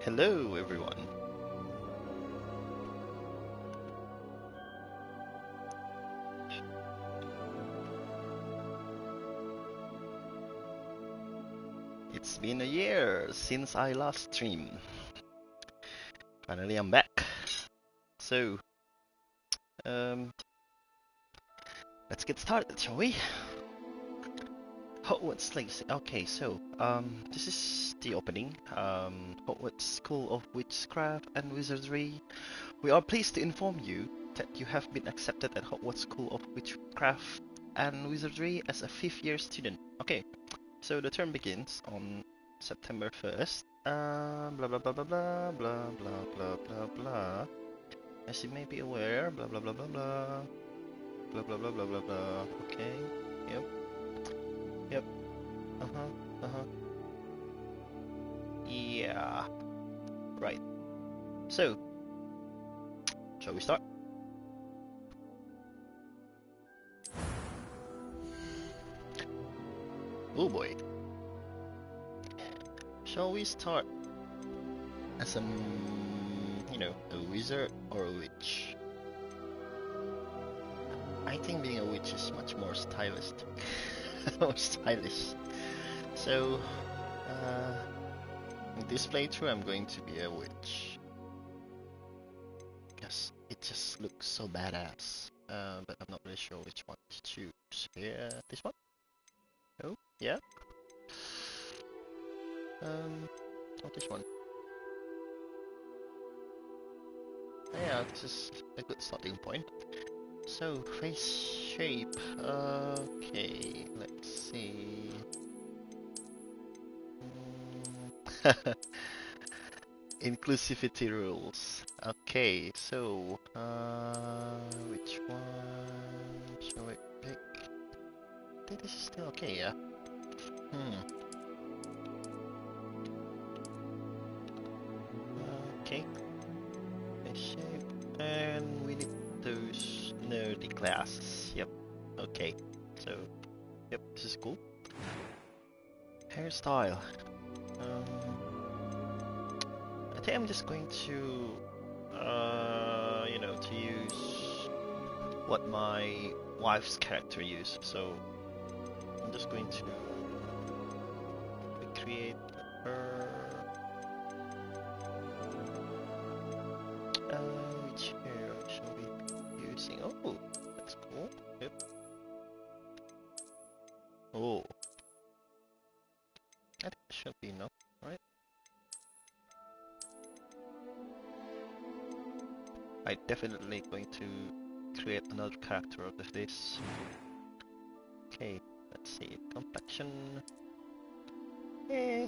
Hello, everyone. It's been a year since I last streamed. Finally, I'm back. So, um, let's get started, shall we? Hogwarts Legacy. Okay, so, this is the opening. Hogwarts School of Witchcraft and Wizardry. We are pleased to inform you that you have been accepted at Hogwarts School of Witchcraft and Wizardry as a 5th-year student. Okay, so the term begins on September 1st. Blah blah blah blah blah blah blah blah blah blah. As you may be aware, blah blah blah blah blah blah blah blah blah blah blah. Okay. Yep. Yep. Uh-huh. Yeah. Right. So, shall we start? Oh boy. Shall we start as a, a wizard or a witch? I think being a witch is much more stylistic. More stylish. So, in this playthrough, I'm going to be a witch. Yes, it just looks so badass. But I'm not really sure which one to choose. Yeah, this one? Oh, yeah. Not this one. Yeah, this is a good starting point. So, face shape. Okay, let's see. Inclusivity rules. Okay, so which one shall I pick? I think this is still okay, yeah. Okay. Face shape, and we need those nerdy glasses. Yep. Okay. So, yep, this is cool. Hairstyle. I think I'm just going to, to use what my wife's character used. So I'm just going to create her. Which hair shall we be using? Oh, that's cool. Yep. Oh, I think that should be enough, right? I'm definitely going to create another character out of this. Okay, let's see. Complexion. Yeah.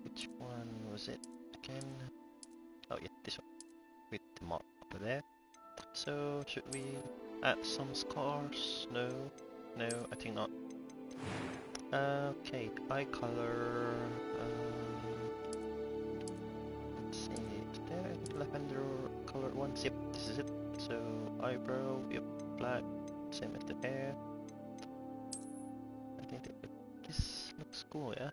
Which one was it again? Oh yeah, this one. With the mark over there. So, should we add some scars? No. No, I think not. Okay, eye color. Let's see, is there any lavender colored ones? Yep, this is it. So, eyebrow, yep, black, same as the hair. I think this looks cool, yeah?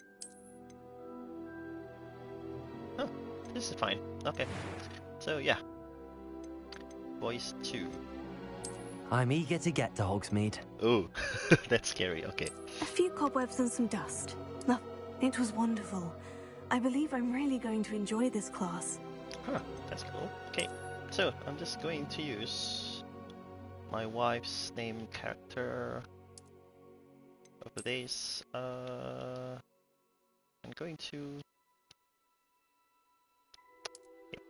Oh, this is fine. Okay, so yeah. Voice 2. I'm eager to get to Hogsmeade. Oh, that's scary, okay. A few cobwebs and some dust. No, it was wonderful. I believe I'm really going to enjoy this class. Huh, that's cool. Okay, so I'm just going to use my wife's name character over this. I'm going to... Yep.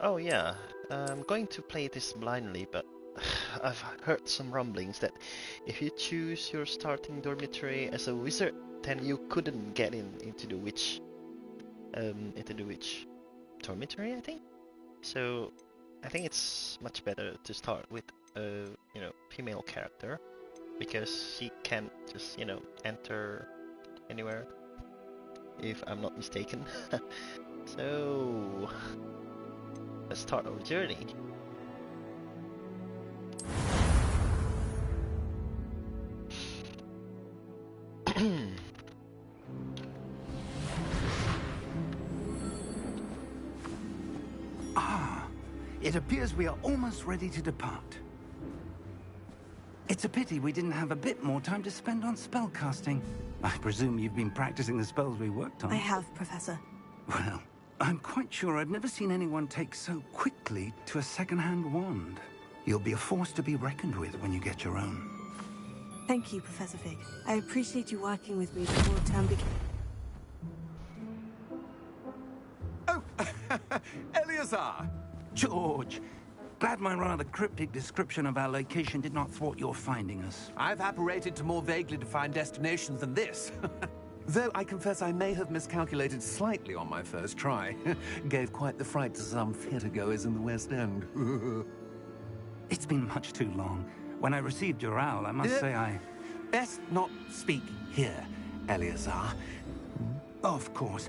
Oh yeah, I'm going to play this blindly, but I've heard some rumblings that if you choose your starting dormitory as a wizard, then you couldn't get into the witch dormitory, I think. So I think it's much better to start with a female character, because she can't just enter anywhere, if I'm not mistaken. So let's start our journey. It appears we are almost ready to depart. It's a pity we didn't have a bit more time to spend on spellcasting. I presume you've been practicing the spells we worked on. I have, Professor. Well, I'm quite sure I've never seen anyone take so quickly to a second-hand wand. You'll be a force to be reckoned with when you get your own. Thank you, Professor Fig. I appreciate you working with me before term begins. Oh, Eleazar! George! Glad my rather cryptic description of our location did not thwart your finding us. I've apparated to more vaguely defined destinations than this. Though I confess I may have miscalculated slightly on my first try. Gave quite the fright to some theatergoers in the West End. It's been much too long. When I received your owl, I must say I... Best not speak here, Eleazar. Of course.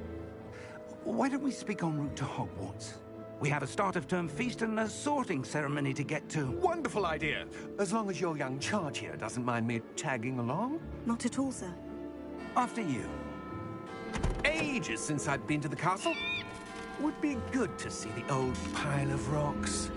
Why don't we speak en route to Hogwarts? We have a start-of-term feast and a sorting ceremony to get to. Wonderful idea! As long as your young charge here doesn't mind me tagging along. Not at all, sir. After you. Ages since I'd been to the castle. Would be good to see the old pile of rocks.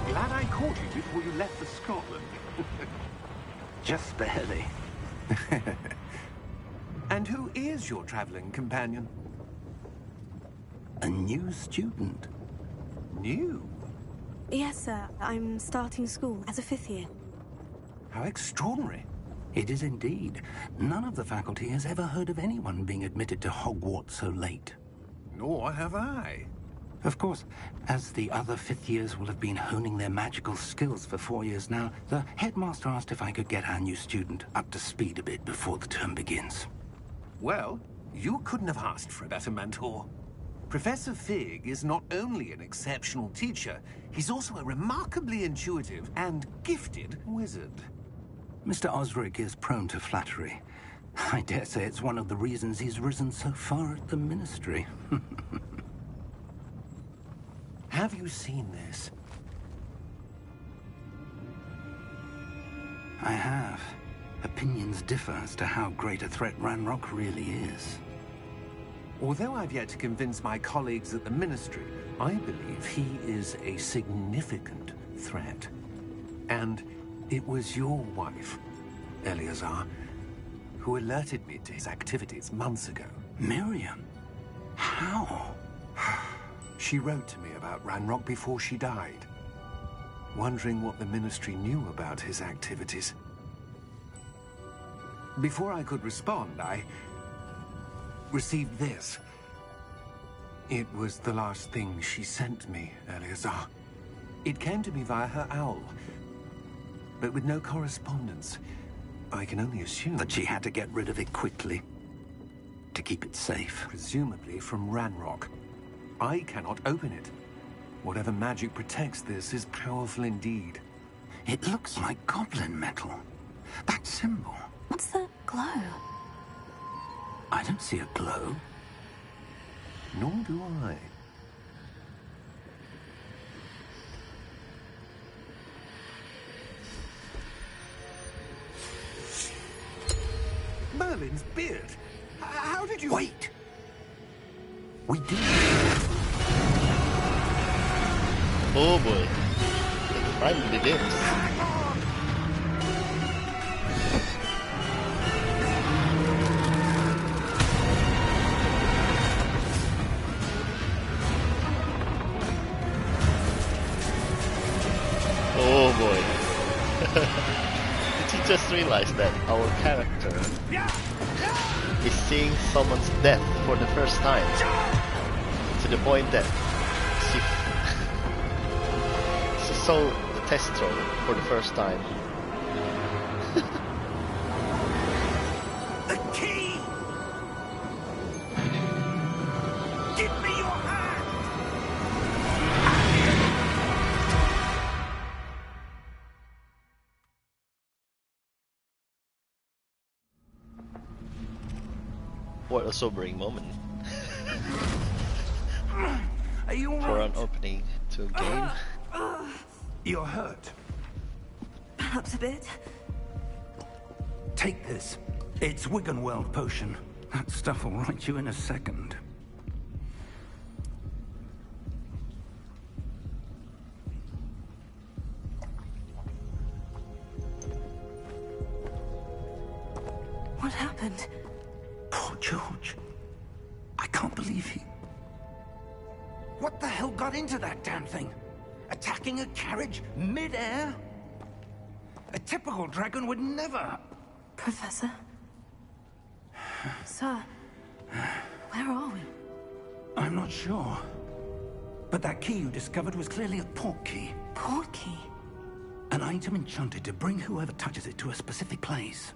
Glad I caught you before you left for Scotland. Just barely. And who is your traveling companion? A new student. New? Yes, sir. I'm starting school as a 5th year. How extraordinary. It is indeed. None of the faculty has ever heard of anyone being admitted to Hogwarts so late. Nor have I. Of course, as the other 5th years will have been honing their magical skills for 4 years now, the headmaster asked if I could get our new student up to speed a bit before the term begins. Well, you couldn't have asked for a better mentor. Professor Fig is not only an exceptional teacher, he's also a remarkably intuitive and gifted wizard. Mr. Osric is prone to flattery. I dare say it's one of the reasons he's risen so far at the Ministry. Have you seen this? I have. Opinions differ as to how great a threat Ranrock really is. Although I've yet to convince my colleagues at the Ministry, I believe he is a significant threat. And it was your wife, Eleazar, who alerted me to his activities months ago. Miriam? How? She wrote to me about Ranrock before she died, wondering what the Ministry knew about his activities. Before I could respond, I received this. It was the last thing she sent me, Eleazar. It came to me via her owl, but with no correspondence. I can only assume That she had to get rid of it quickly. To keep it safe. presumably from Ranrock. I cannot open it. Whatever magic protects this is powerful indeed. It looks like goblin metal. That symbol. What's the glow? I don't see a glow. Nor do I. Merlin's beard. How did you... Wait! We did. Oh boy. Finally begins. realized that our character is seeing someone's death for the first time, to the point that she, she saw the test throw for the first time. The key! Give me your hand! What a sobering moment Are you all for right? an opening to a game. You're hurt. Perhaps a bit. Take this. It's Wiggenweld potion. That stuff will right you in a second. What happened? Poor George. I can't believe he... What the hell got into that damn thing? Attacking a carriage mid-air? A typical dragon would never... Professor? Sir, where are we? I'm not sure. But that key you discovered was clearly a port key. Port key? An item enchanted to bring whoever touches it to a specific place.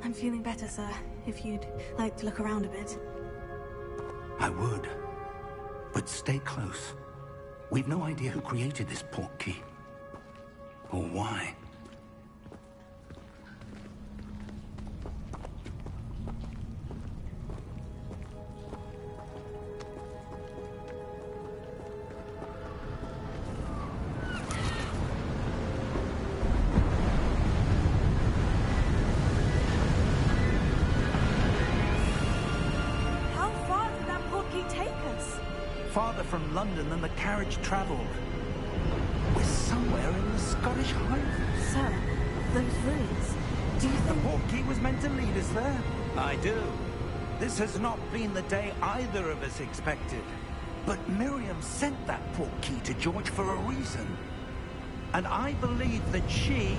I'm feeling better, sir. If you'd like to look around a bit. I would. But stay close. We've no idea who created this port key. Or why. How far did that port key take us? Farther from London than the carriage travelled. We're somewhere in the Scottish Highlands. Sir, those ruins. Do you The think... port key was meant to lead us there? I do. This has not been the day either of us expected. But Miriam sent that port key to George for a reason. And I believe that she,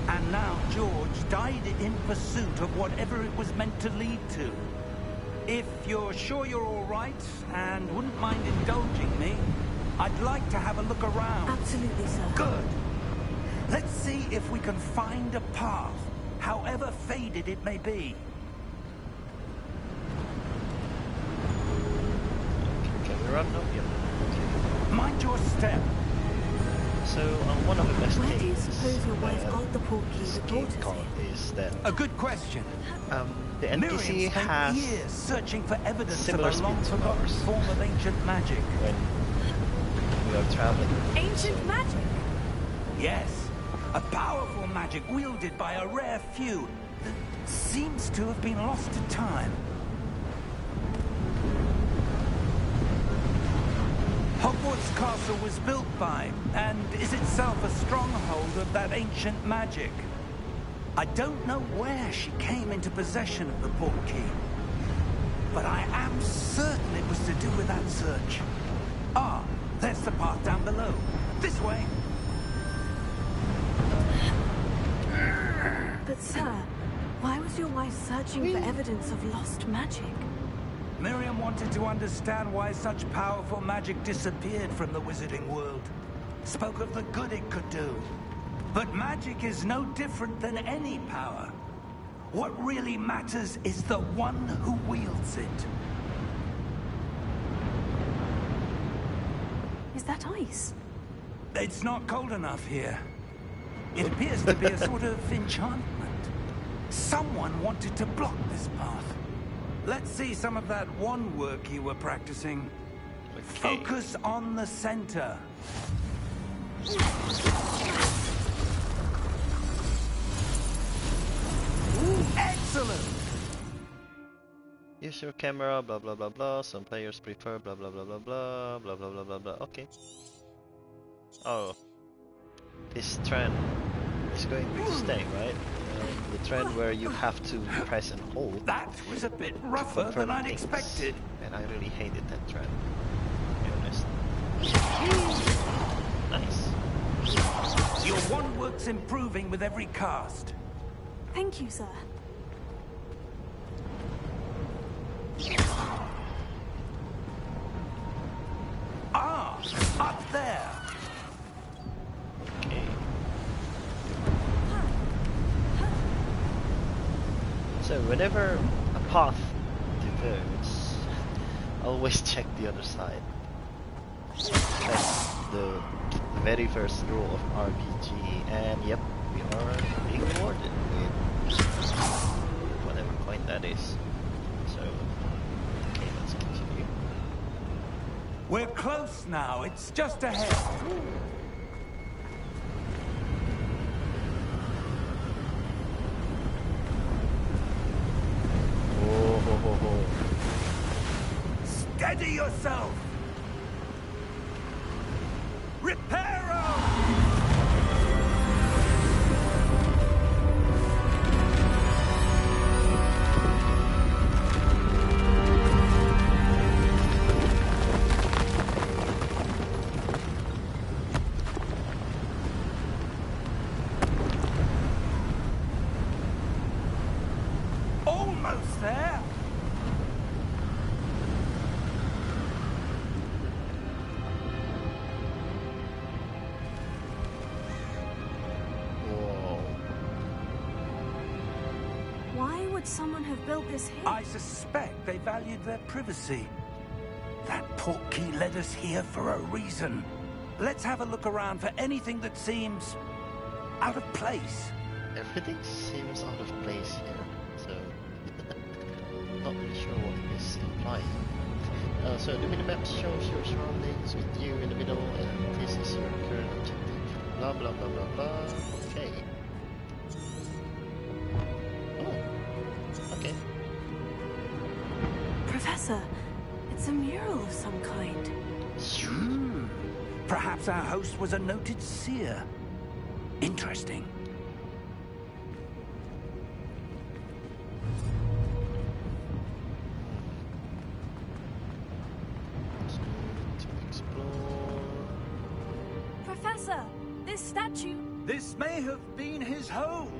and now George, died in pursuit of whatever it was meant to lead to. If you're sure you're all right, and wouldn't mind indulging me, I'd like to have a look around. Absolutely, sir. Good. Let's see if we can find a path, however faded it may be. Can we run? No, yeah. Mind your step. So, one of the best Where things do you suppose your wife got the port key this that game brought us got here? is that A good question. the NPC Miriam spent has, years searching for evidence of similar a speed to long-forgotten ours. form of ancient magic. when we are traveling. Ancient magic? Yes, a powerful magic wielded by a rare few that seems to have been lost to time. Hogwarts Castle was built by, and is itself a stronghold of that ancient magic. I don't know where she came into possession of the port key, but I am certain it was to do with that search. Ah, there's the path down below. This way. But sir, why was your wife searching for evidence of lost magic? Miriam wanted to understand why such powerful magic disappeared from the wizarding world. Spoke of the good it could do. But magic is no different than any power. What really matters is the one who wields it. Is that ice? It's not cold enough here. It appears to be a sort of enchantment. Someone wanted to block this path. Let's see some of that wand work you were practicing. Okay. Focus on the center. Excellent! Use your camera, blah blah blah blah. Some players prefer blah blah blah blah blah blah blah blah blah blah. Okay. Oh, this trend is going to stay, right? The trend where you have to press and hold. That was a bit rougher confirm than I'd things. expected. And I really hated that trend, to be honest. Nice. Your wand work's improving with every cast. Thank you, sir. Ah, up there. Okay. So whenever a path diverges, always check the other side. That's the very first rule of RPG, and yep, we are being rewarded with whatever coin that is. So, okay, let's continue. We're close now. It's just ahead. Oh, ho, ho, ho. Steady yourself. Reparo! Almost there. Whoa. Why would someone have built this here? I suspect they valued their privacy. That portkey led us here for a reason. Let's have a look around for anything that seems out of place. Everything seems out of place here, so not really sure what is implying. So the minimap shows your surroundings with you in the middle, and this is your current objective. Blah blah blah blah blah. Okay. Oh. Okay. Professor, it's a mural of some kind. Perhaps our host was a noted seer. Interesting. Let's go to explore. Professor, this statue... This may have been his home.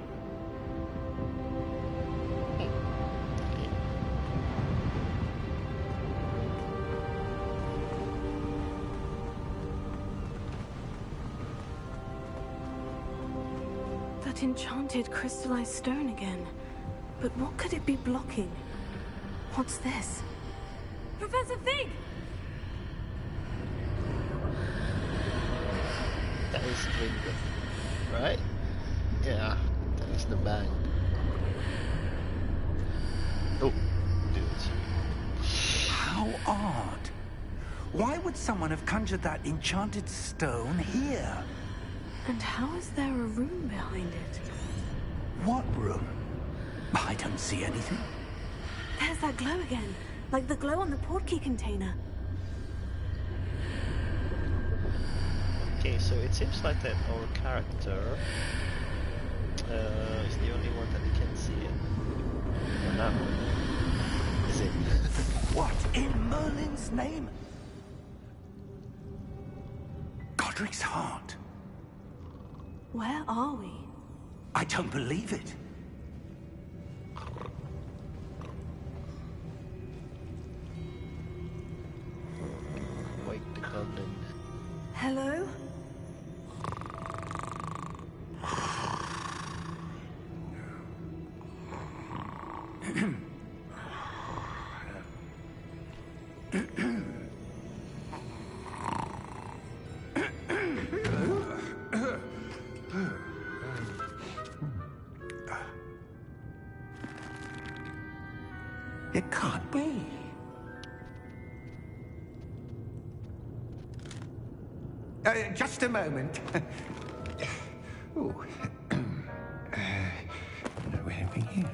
Okay. That enchanted crystallized stone again. But what could it be blocking? What's this? Professor Fig! That is Twinkle, right? Yeah, that is the bang. Oh, dudes. How odd. Why would someone have conjured that enchanted stone here? And how is there a room behind it? What room? I don't see anything. There's that glow again, like the glow on the portkey container. Okay, so it seems like that our character is the only one that we can see it. Or not. Is it? What in Merlin's name? Godric's heart. Where are we? I don't believe it. Wake the goblin. Hello? It can't be. Just a moment. Oh. Where are we here?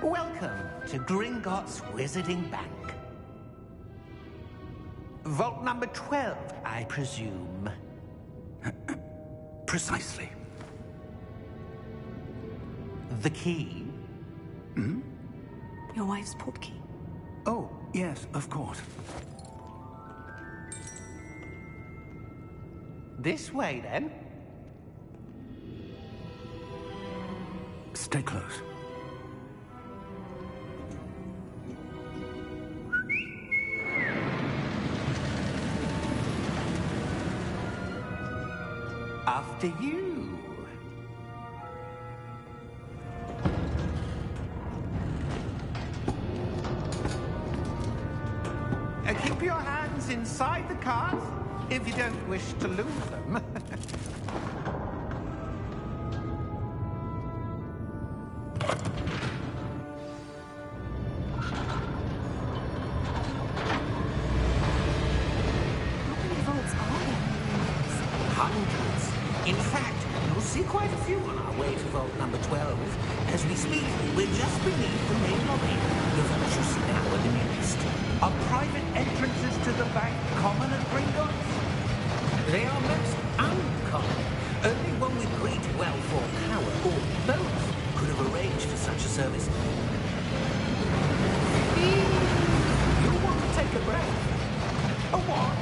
Welcome to Gringotts Wizarding Bank. Vault number 12, I presume. Precisely. The key? Your wife's portkey. Oh, yes, of course. This way, then. Stay close. After you. Keep your hands inside the cart if you don't wish to lose them. How many vaults are there in the universe? Hundreds. In fact, you'll see quite a few on our way to vault number 12. As we speak, we're just beneath the main lobby. The vaults you see now are the nearest. Are private entrances to the bank common at Gringotts? They are most uncommon. Only one with great wealth or power, or both, could have arranged for such a service. You'll want to take a breath. A what?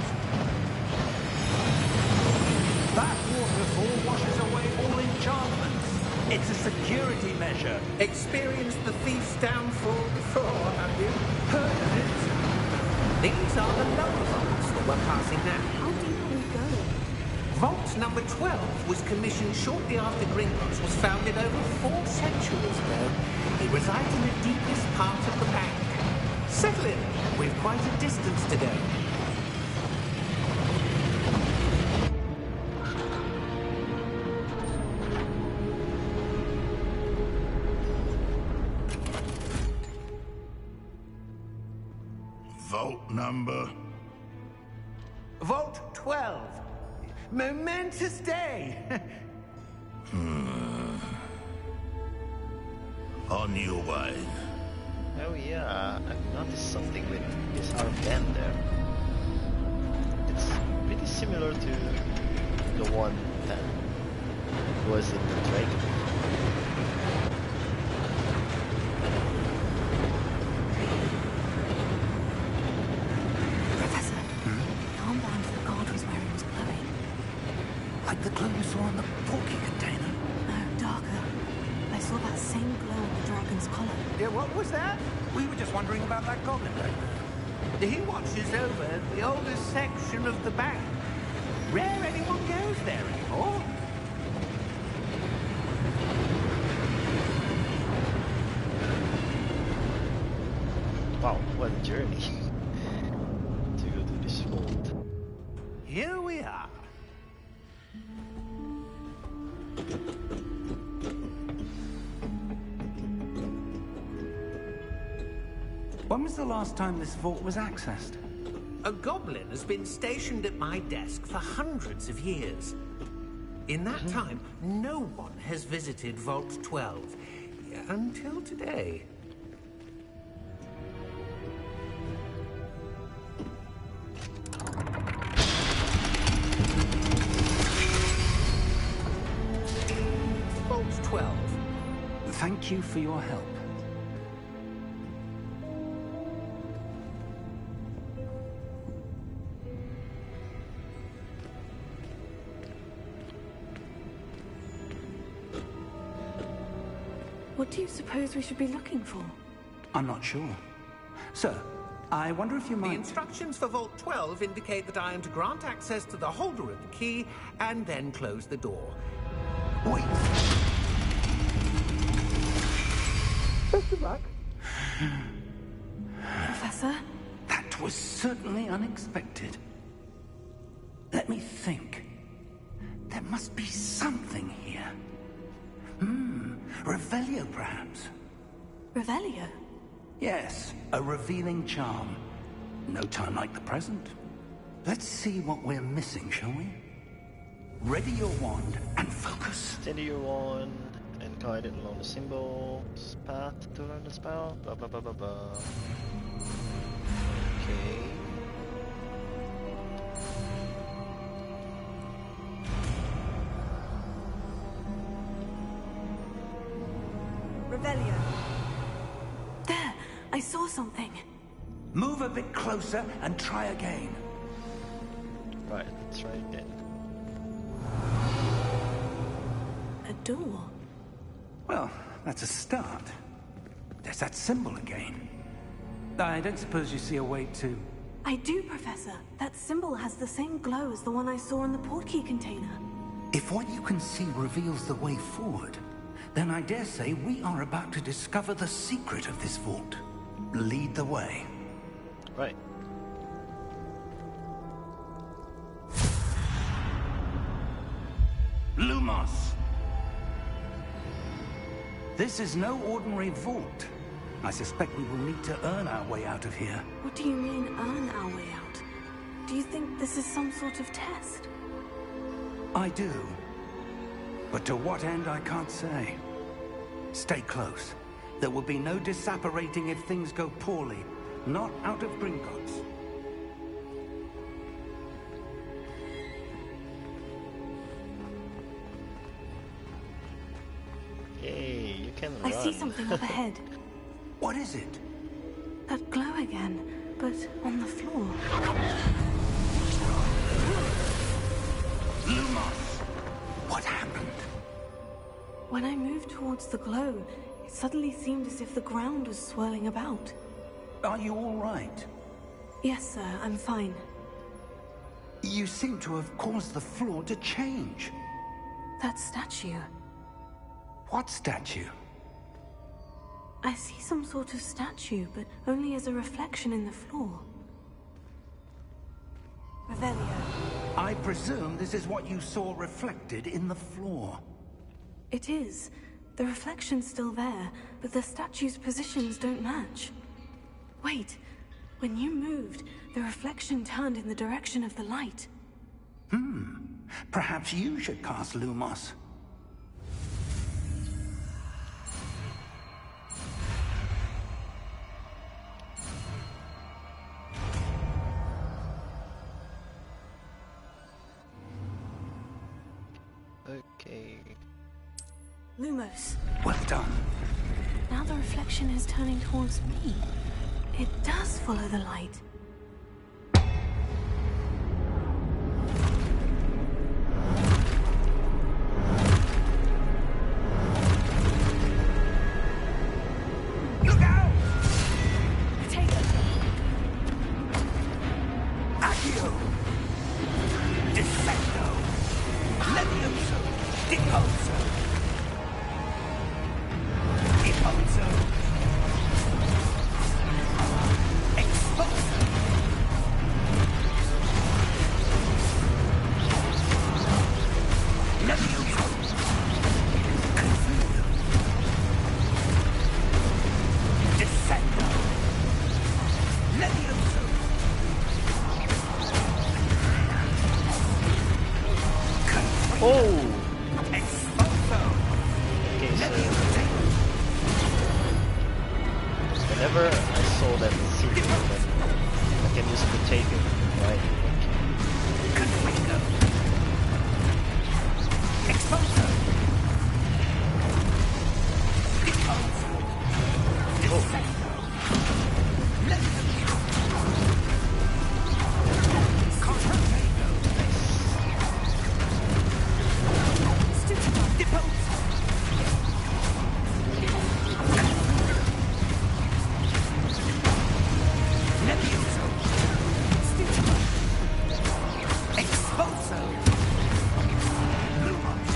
That waterfall washes away all enchantments. It's a security measure. Experienced the thief's downfall before, have you? Heard of it? These are the lower vaults that we're passing now. How deep are we going? Vault number 12 was commissioned shortly after Gringotts was founded over 4 centuries ago. It resides in the deepest part of the bank. Settle in. We've quite a distance to go. Vault number. Vault 12. Momentous day. On your way. Oh yeah, I've noticed something with this armband there. It's pretty similar to the one that was in the Dragon. Professor, the armband the guard was wearing was glowing. Like the glow you saw on the porky container. No, darker. I saw that same glow on the dragon's collar. Yeah, what was that? We were just wondering about that goblin back there. He watches over the oldest section of the bank. Rare anyone goes there anymore. Wow, what a journey to go to this vault. Here we are. When was the last time this vault was accessed? A goblin has been stationed at my desk for hundreds of years. In that time, no one has visited Vault 12 until today. Vault 12. Thank you for your help. What do you suppose we should be looking for? I'm not sure. Sir, I wonder if you The might... instructions for Vault 12 indicate that I am to grant access to the holder of the key and then close the door. Wait! Best of luck. Professor? That was certainly unexpected. Let me think. There must be something here. Revelio, perhaps? Revelio? Yes, a revealing charm. No time like the present. Let's see what we're missing, shall we? Ready your wand and focus. Steady your wand and guide it along the symbol's path to learn the spell. Blah blah blah blah blah. Okay. Revelio. There! saw something. Move a bit closer and try again. Right, let's try again. A door. Well, that's a start. There's that symbol again. I don't suppose you see a way to... I do, Professor. That symbol has the same glow as the one I saw in the portkey container. If what you can see reveals the way forward, then I dare say we are about to discover the secret of this vault. Lead the way. Right. Lumos! This is no ordinary vault. I suspect we will need to earn our way out of here. What do you mean, earn our way out? Do you think this is some sort of test? I do. But to what end, I can't say. Stay close. There will be no disapparating if things go poorly. Not out of Gringotts. Yay, you can run. I see something up ahead. What is it? That glow again, but on the floor. Lumos! What happened? When I moved towards the glow, it suddenly seemed as if the ground was swirling about. Are you all right? Yes, sir, I'm fine. You seem to have caused the floor to change. That statue. What statue? I see some sort of statue, but only as a reflection in the floor. Revelio. I presume this is what you saw reflected in the floor. It is. The reflection's still there, but the statue's positions don't match. Wait. When you moved, the reflection turned in the direction of the light. Perhaps you should cast Lumos. Okay. Lumos. Well done. Now the reflection is turning towards me. It does follow the light. Look out! Take it. Accio! Defecto! Levioso! Deposo! Deposo! Exposo! Levioso! Confuso! Defecto! Levioso! Oh! Exposo! Okay, so whenever I saw that secret, I can use potato, right? Confringo! Exposo! Deposo! Defecto! Levioso! Confringo! Deposo! Levioso! Exposo! Lumos!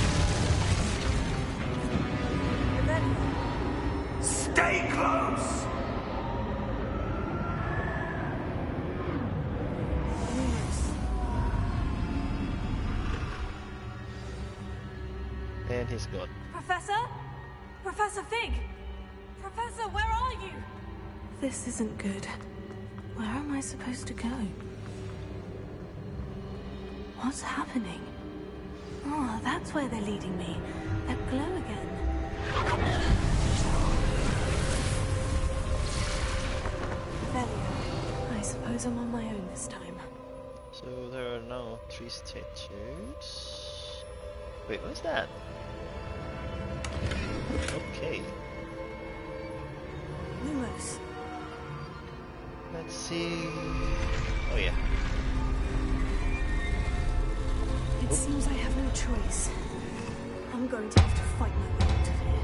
Stay close! And he's gone. Professor? Professor Fig! Professor, where are you? This isn't good. Where am I supposed to go? What's happening? Oh, that's where they're leading me. That glow again. Velio. I suppose I'm on my own this time. So there are now 3 statues. Wait, what's that? Okay. Lumos. Let's see. Oh yeah. It seems I have no choice. I'm going to have to fight my way out of here.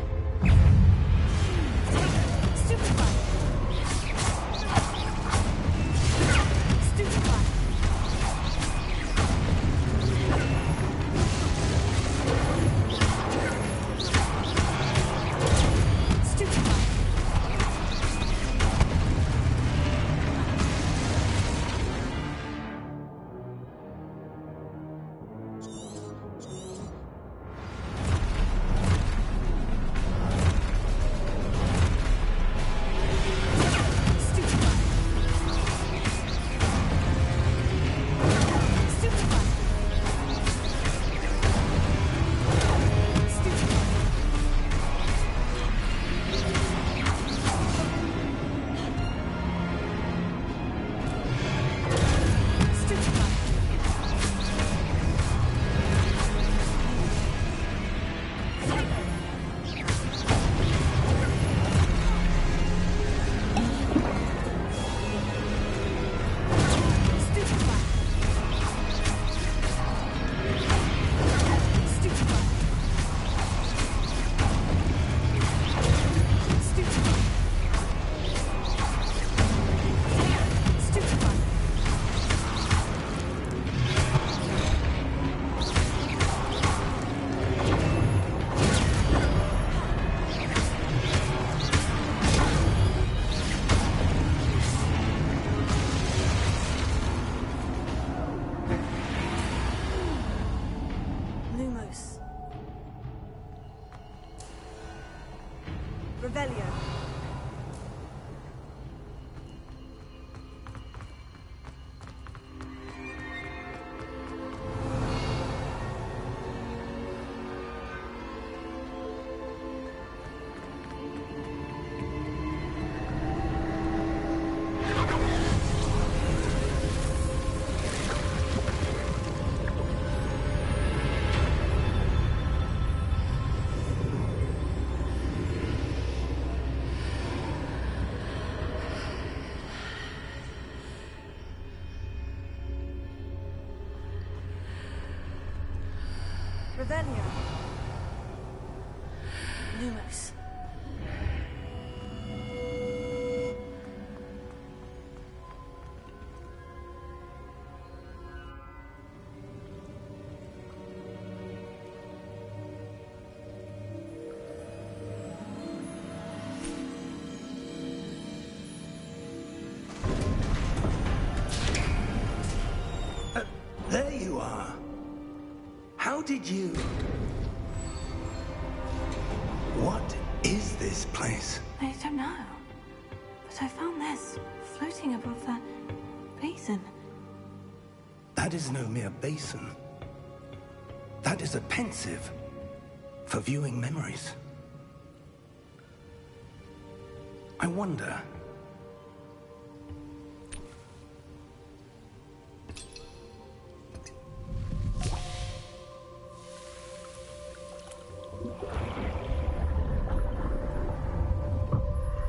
Stupefy! Stupefy! Revelio. Revelio. Lumos. There you are. How did you... What is this place? I don't know. But I found this floating above that basin. That is no mere basin. That is a pensive for viewing memories. I wonder...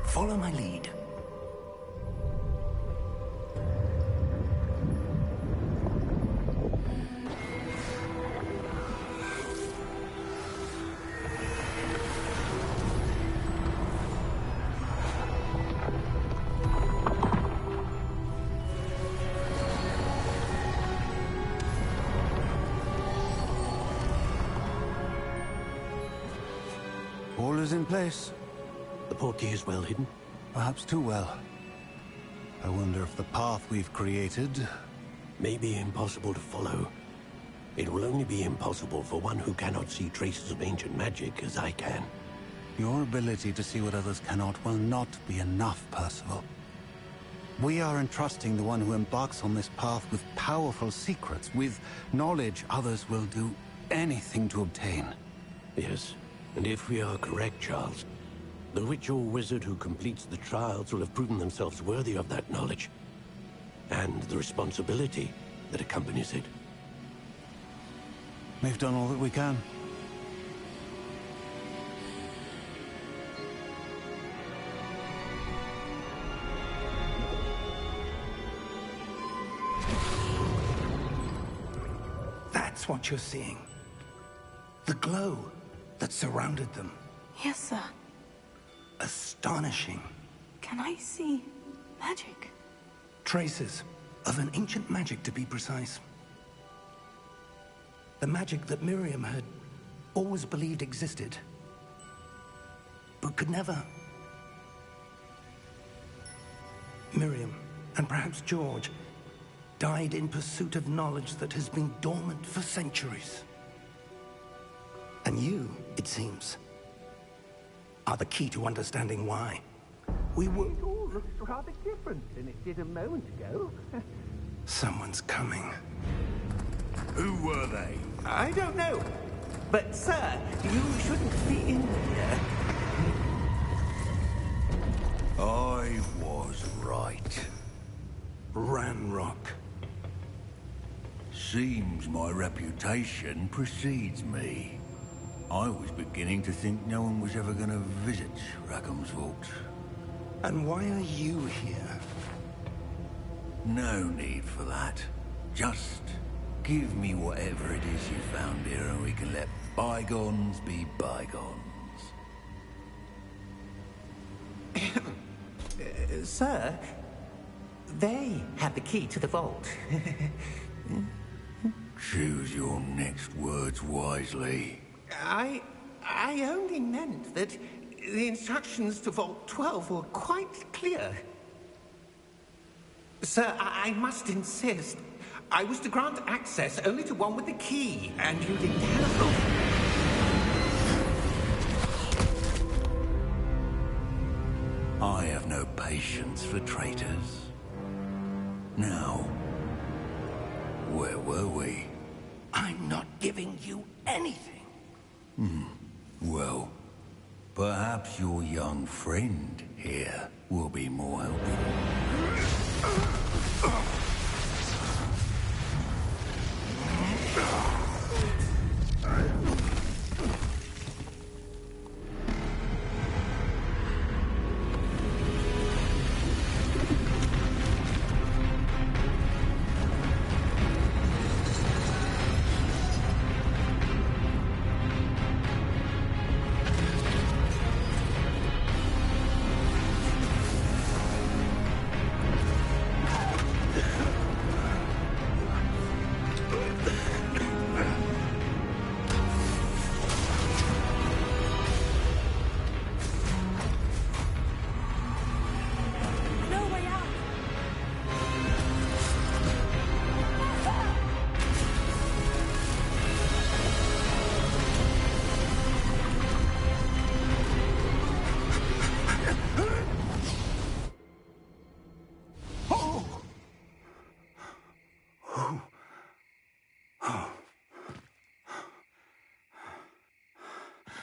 Follow my lead. All is in place. The portkey is well hidden? Perhaps too well. I wonder if the path we've created... May be impossible to follow. It will only be impossible for one who cannot see traces of ancient magic as I can. Your ability to see what others cannot will not be enough, Percival. We are entrusting the one who embarks on this path with powerful secrets, with knowledge others will do anything to obtain. Yes, and if we are correct, Charles, the witch or wizard who completes the trials will have proven themselves worthy of that knowledge, and the responsibility that accompanies it. We've done all that we can. That's what you're seeing. The glow that surrounded them. Yes, sir. Astonishing. Can I see magic? Traces of an ancient magic, to be precise. The magic that Miriam had always believed existed, but could never. Miriam, and perhaps George, died in pursuit of knowledge that has been dormant for centuries. And you, it seems, are the key to understanding why. We were... It all looks rather different than it did a moment ago. Someone's coming. Who were they? I don't know. But, sir, you shouldn't be in here. I was right. Ranrock. Seems my reputation precedes me. I was beginning to think no one was ever going to visit Rackham's vault. And why are you here? No need for that. Just give me whatever it is you found here and we can let bygones be bygones. Sir, they had the key to the vault. Choose your next words wisely. I only meant that the instructions to Vault 12 were quite clear. Sir, I must insist. I was to grant access only to one with the key, and you didn't have... I have no patience for traitors. Now, where were we? I'm not giving you anything. Well, perhaps your young friend here will be more helpful.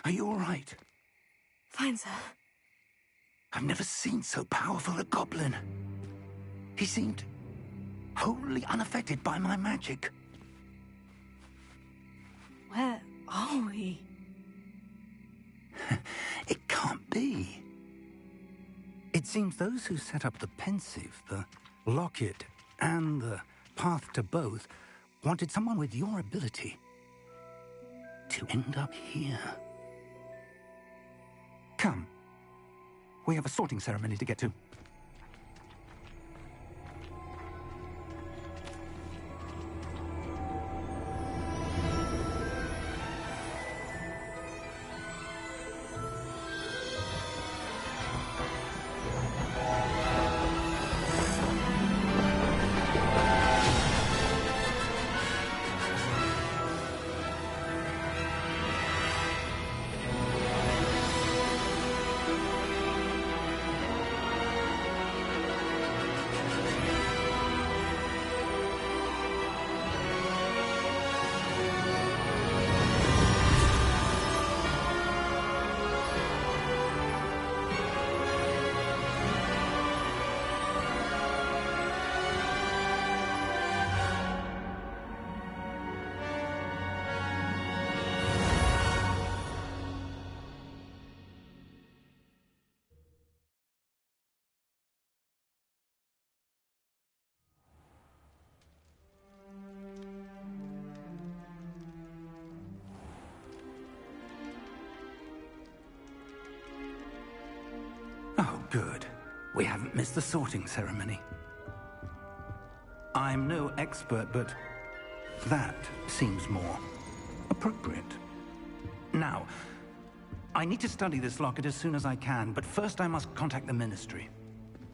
Are you all right? Fine, sir. I've never seen so powerful a goblin. He seemed wholly unaffected by my magic. Where are we? It can't be. It seems those who set up the pensive, the locket, and the path to both wanted someone with your ability to end up here. Come. We have a sorting ceremony to get to. Good. We haven't missed the sorting ceremony. I'm no expert, but that seems more appropriate. Now, I need to study this locket as soon as I can, but first I must contact the Ministry.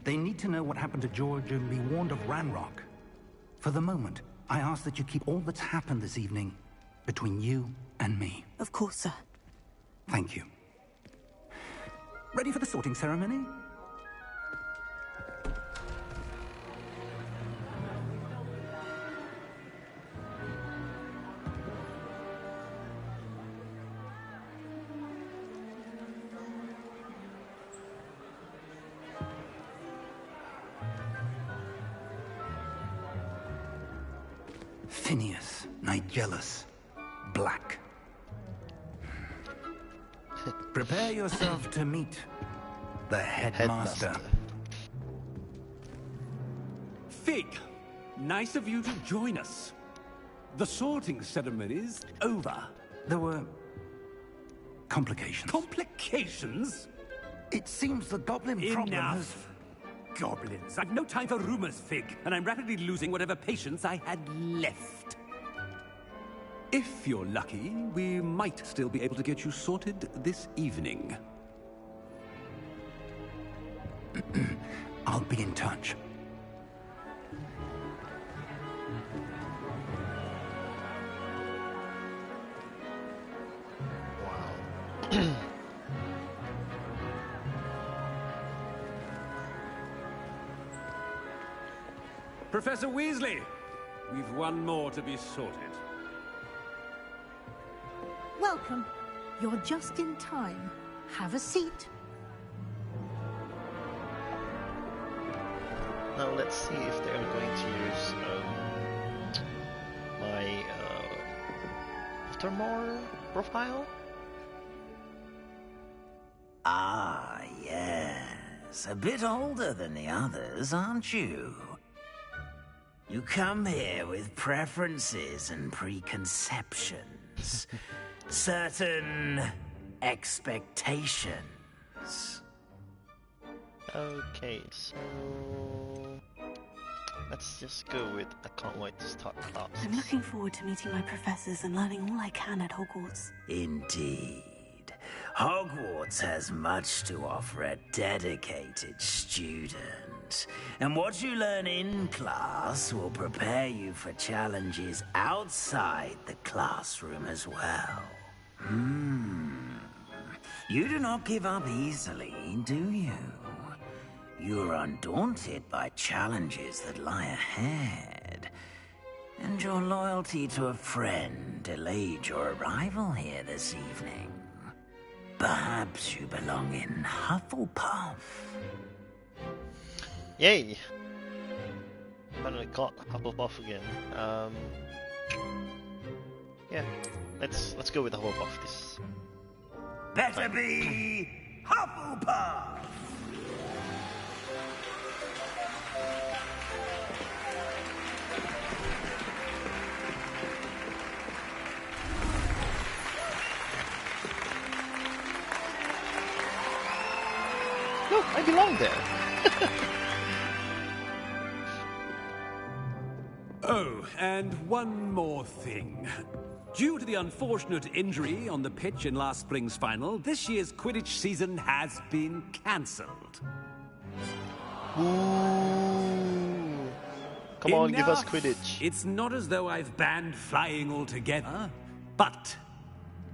They need to know what happened to George and be warned of Ranrock. For the moment, I ask that you keep all that's happened this evening between you and me. Of course, sir. Thank you. Ready for the sorting ceremony? Phineas, Nigellus, Black. Prepare yourself to meet the headmaster. Fig, nice of you to join us. The sorting ceremony's over. There were complications. Complications? It seems the goblin problem has... Enough! Goblins. I've no time for rumors, Fig, and I'm rapidly losing whatever patience I had left. If you're lucky, we might still be able to get you sorted this evening. I'll be in touch. Wow. Professor Weasley, we've one more to be sorted. Welcome. You're just in time. Have a seat. Now let's see if they're going to use my Pottermore profile. Ah, yes. A bit older than the others, aren't you? You come here with preferences and preconceptions. Certain expectations. Okay, so let's just go with I can't wait to start class. I'm looking forward to meeting my professors and learning all I can at Hogwarts. Indeed. Hogwarts has much to offer a dedicated student. And what you learn in class will prepare you for challenges outside the classroom as well. You do not give up easily, do you? You're undaunted by challenges that lie ahead. And your loyalty to a friend delayed your arrival here this evening. Perhaps you belong in Hufflepuff. Yay! Finally got Hufflepuff again. Yeah, let's go with the Hufflepuff this. Better be Hufflepuff! Look, I belong there. Oh, and one more thing. Due to the unfortunate injury on the pitch in last spring's final, this year's Quidditch season has been cancelled. Ooh. Come on, give us Quidditch. It's not as though I've banned flying altogether, but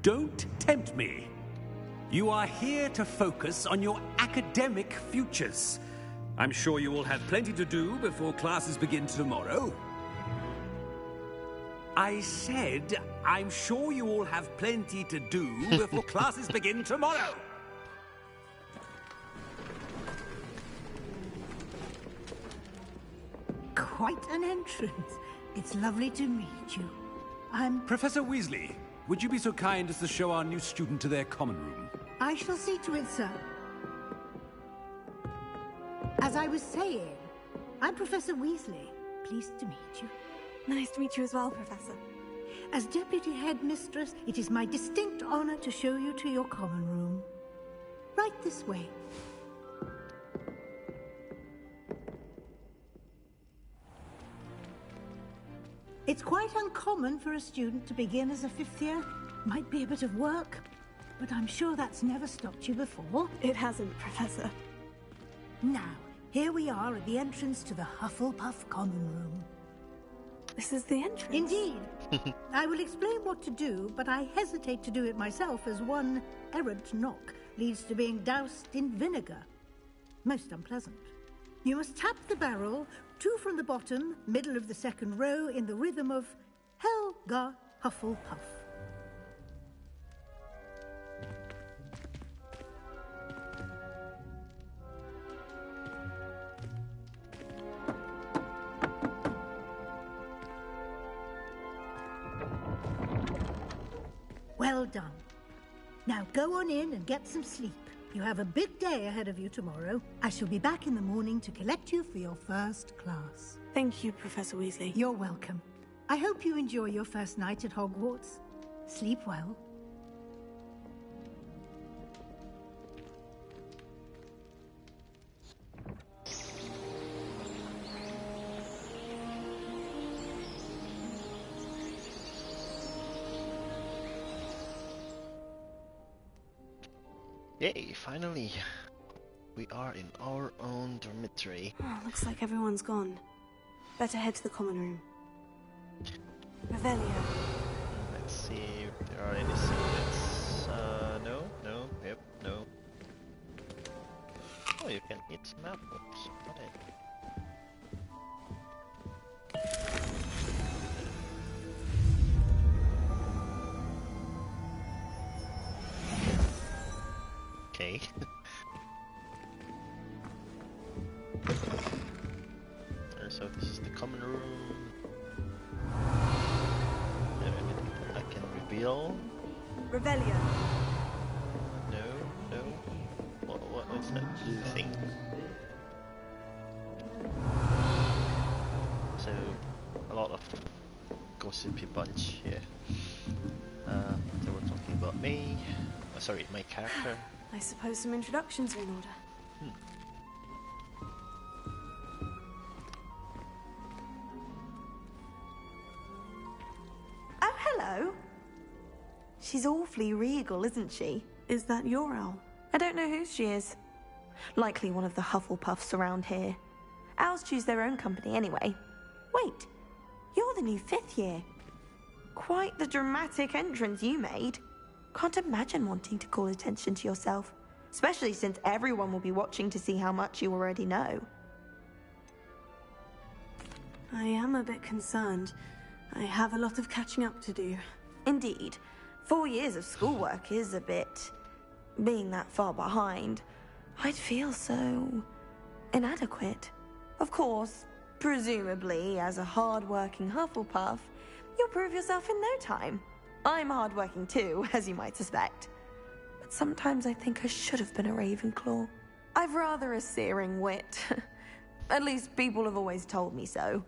don't tempt me. You are here to focus on your academic futures. I'm sure you will have plenty to do before classes begin tomorrow. I said, I'm sure you all have plenty to do before classes begin tomorrow. Quite an entrance. It's lovely to meet you. I'm... Professor Weasley, would you be so kind as to show our new student to their common room? I shall see to it, sir. As I was saying, I'm Professor Weasley. Pleased to meet you. Nice to meet you as well, Professor. As Deputy Headmistress, it is my distinct honor to show you to your common room. Right this way. It's quite uncommon for a student to begin as a fifth year. Might be a bit of work, but I'm sure that's never stopped you before. It hasn't, Professor. Now, here we are at the entrance to the Hufflepuff Common Room. This is the entrance? Indeed. I will explain what to do, but I hesitate to do it myself as one errant knock leads to being doused in vinegar. Most unpleasant. You must tap the barrel, 2 from the bottom, middle of the second row, in the rhythm of Helga Hufflepuff. Well done. Now go on in and get some sleep. You have a big day ahead of you tomorrow. I shall be back in the morning to collect you for your first class. Thank you, Professor Weasley. You're welcome. I hope you enjoy your first night at Hogwarts. Sleep well. Yay, finally! We are in our own dormitory. Oh, looks like everyone's gone. Better head to the common room. Revelio. Let's see if there are any secrets. No, yep, no. Oh, you can eat some apples. Okay. So this is the common room. Anything I can reveal? Revelio. No. What was that blue thing? So a lot of gossipy bunch here. They were talking about me. Oh, sorry, my character. I suppose some introductions are in order. Oh, hello. She's awfully regal, isn't she? Is that your owl? I don't know who she is. Likely one of the Hufflepuffs around here. Owls choose their own company anyway. Wait, you're the new 5th year. Quite the dramatic entrance you made. Can't imagine wanting to call attention to yourself, especially since everyone will be watching to see how much you already know. I am a bit concerned. I have a lot of catching up to do. Indeed. 4 years of schoolwork is a bit... being that far behind. I'd feel so... inadequate. Of course, presumably, as a hard-working Hufflepuff, you'll prove yourself in no time. I'm hard-working too, as you might suspect. But sometimes I think I should have been a Ravenclaw. I've rather a searing wit. At least people have always told me so.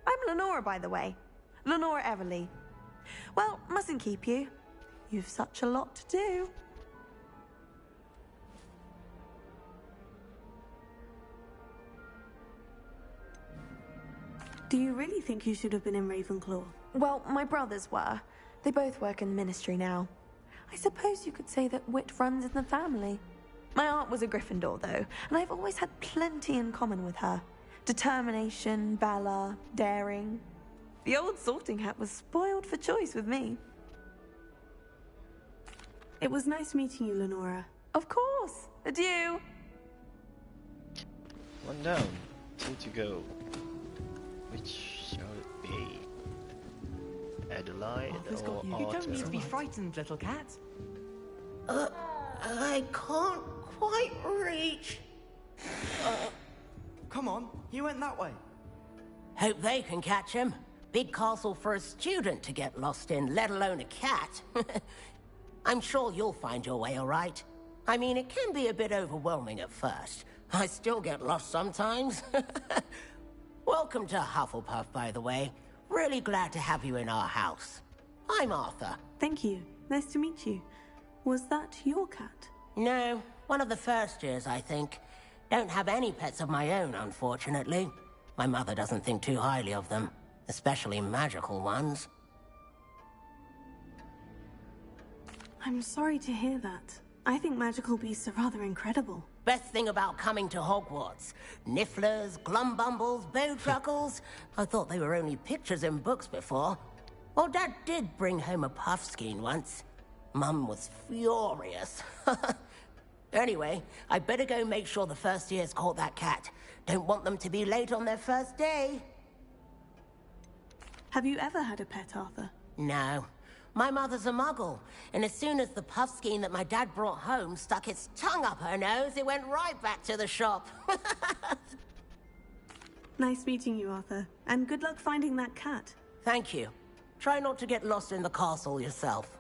I'm Lenora, by the way. Lenora Everly. Well, mustn't keep you. You've such a lot to do. Do you really think you should have been in Ravenclaw? Well, my brothers were. They both work in the ministry now. I suppose you could say that wit runs in the family. My aunt was a Gryffindor, though, and I've always had plenty in common with her. Determination, valor, daring. The old sorting hat was spoiled for choice with me. It was nice meeting you, Lenora. Of course. Adieu. One down, 2 to go. Which shall it be? Adelaide or Arthur? You don't need to be frightened, little cat. I can't quite reach. Come on, you went that way. Hope they can catch him. Big castle for a student to get lost in, let alone a cat. I'm sure you'll find your way all right. I mean, it can be a bit overwhelming at first. I still get lost sometimes. Welcome to Hufflepuff, by the way. Really glad to have you in our house. I'm Arthur. Thank you. Nice to meet you. Was that your cat? No, one of the first years, I think. Don't have any pets of my own, unfortunately. My mother doesn't think too highly of them. especially magical ones. I'm sorry to hear that. I think magical beasts are rather incredible. Best thing about coming to Hogwarts. Nifflers, Glumbumbles, Bowtruckles. I thought they were only pictures in books before. Well, Dad did bring home a puffskein once. Mum was furious. Anyway, I better go make sure the first years caught that cat. Don't want them to be late on their first day. Have you ever had a pet, Arthur? No. My mother's a muggle, and as soon as the puffskein that my dad brought home stuck its tongue up her nose, it went right back to the shop. Nice meeting you, Arthur. And good luck finding that cat. Thank you. Try not to get lost in the castle yourself.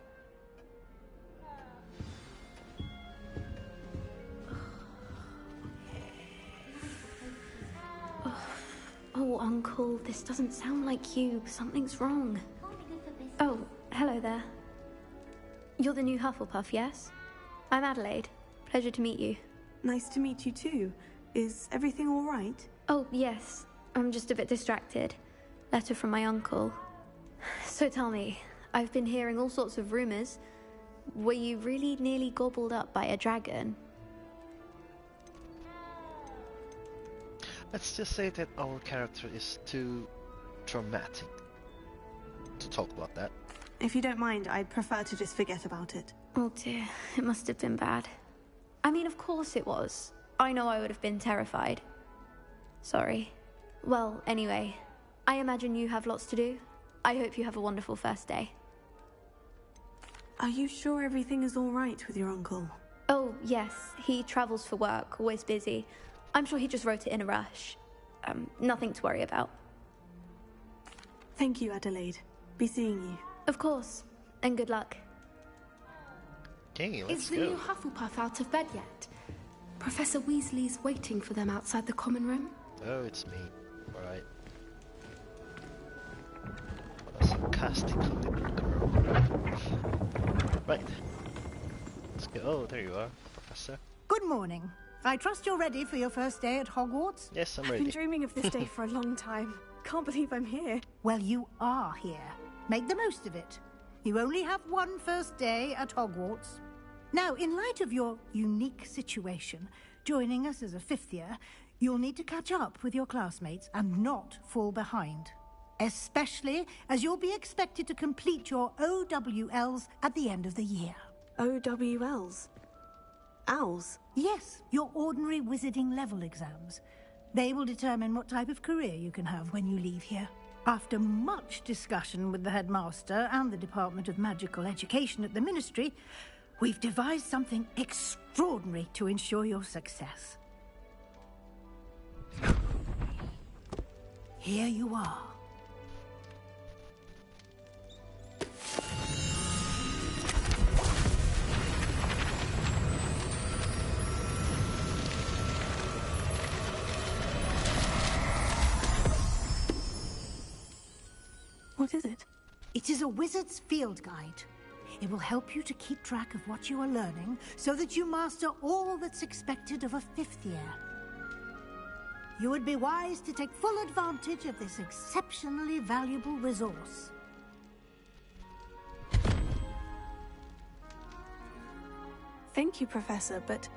Oh, Uncle, this doesn't sound like you. Something's wrong. Oh, hello there. You're the new Hufflepuff, yes? I'm Adelaide. Pleasure to meet you. Nice to meet you too. Is everything all right? Oh, yes. I'm just a bit distracted. Letter from my uncle. So tell me, I've been hearing all sorts of rumors. Were you really nearly gobbled up by a dragon? Let's just say that our character is too traumatic to talk about that. If you don't mind, I'd prefer to just forget about it. Oh dear, it must have been bad. I mean, of course it was. I know I would have been terrified. Sorry. Well, anyway, I imagine you have lots to do. I hope you have a wonderful first day. Are you sure everything is all right with your uncle? Oh, yes. He travels for work, always busy. I'm sure he just wrote it in a rush. Nothing to worry about. Thank you, Adelaide. Be seeing you. Of course. And good luck. Okay, let's Is the go. new Hufflepuff out of bed yet? Professor Weasley's waiting for them outside the common room. Oh, it's me. Alright. What a sarcastic little girl. Right. Let's go. Oh, there you are, Professor. Good morning. I trust you're ready for your first day at Hogwarts? Yes, I'm I've ready. been dreaming of this day for a long time. Can't believe I'm here. Well, you are here. Make the most of it. You only have one first day at Hogwarts. Now, in light of your unique situation, joining us as a fifth year, you'll need to catch up with your classmates and not fall behind. Especially as you'll be expected to complete your OWLs at the end of the year. OWLs? Owls? Yes, your ordinary wizarding level exams. They will determine what type of career you can have when you leave here. After much discussion with the headmaster and the Department of Magical Education at the Ministry, we've devised something extraordinary to ensure your success. Here you are. What is it? It is a wizard's field guide. It will help you to keep track of what you are learning so that you master all that's expected of a fifth year. You would be wise to take full advantage of this exceptionally valuable resource. Thank you, Professor, but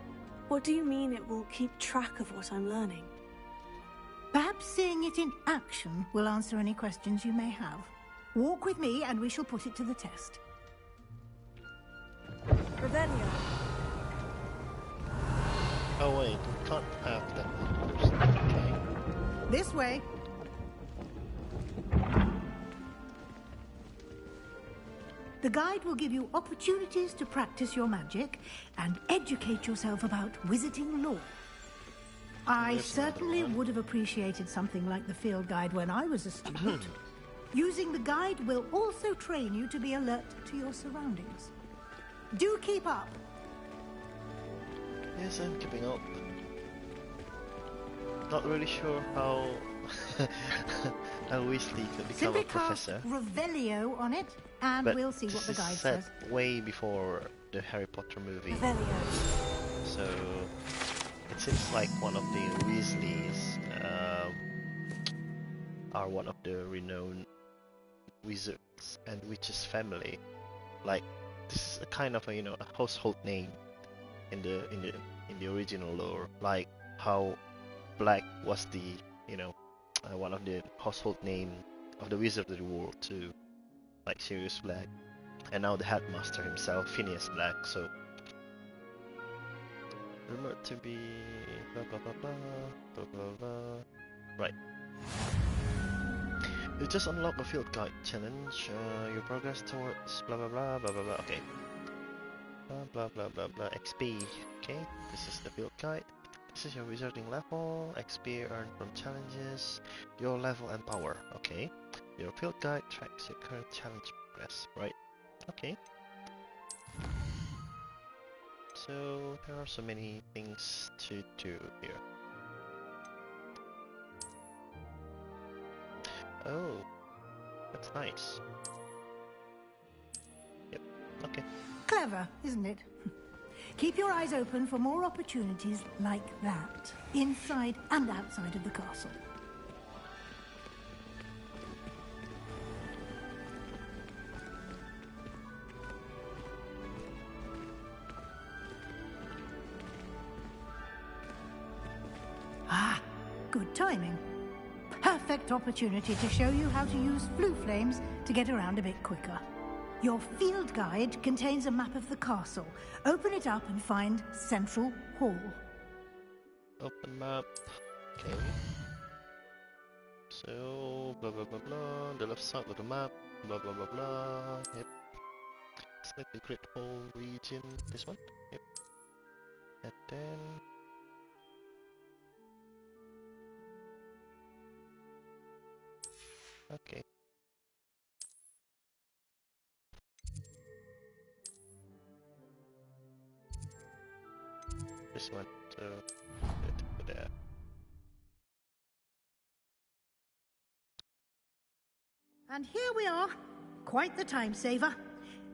what do you mean it will keep track of what I'm learning? Perhaps seeing it in action will answer any questions you may have. Walk with me and we shall put it to the test. Revelio. Oh wait, we can't have that one first. Okay. This way. The guide will give you opportunities to practice your magic and educate yourself about wizarding lore. I certainly would have appreciated something like the field guide when I was a student. Using the guide will also train you to be alert to your surroundings. Do keep up. Yes, I'm keeping up. Not really sure how how Weasley could become Simply a professor. cast Revelio on it, and But we'll see what the this guide is set says. way before the Harry Potter movie. Revelio. So it seems like one of the Weasleys' are one of the renowned wizards and witches family. Like, this is a kind of a, you know, a household name in the original lore. Like how Black was the, you know, one of the household name of the wizardry world too, like Sirius Black, and now the headmaster himself, Phineas Black. So rumored to be blah blah blah blah blah blah blah. Right. You just unlock a field guide challenge. Your progress towards blah blah blah blah blah blah. Okay. Blah blah blah blah XP. Okay, this is the field guide. This is your wizarding level. XP earned from challenges, your level and power. Okay. Your field guide tracks your current challenge progress. Right. Okay. So there are so many things to do here. Oh, that's nice. Yep, okay. Clever, isn't it? Keep your eyes open for more opportunities like that, inside and outside of the castle. Ah, good timing. Perfect opportunity to show you how to use flue flames to get around a bit quicker. Your field guide contains a map of the castle. Open it up and find Central Hall. Open map. Okay. So, blah blah blah blah. The left side of the map. Blah blah blah blah. Yep. Select the Great Hall region. This one. Yep. And then. Okay. This one. So, put it there. And here we are. Quite the time saver.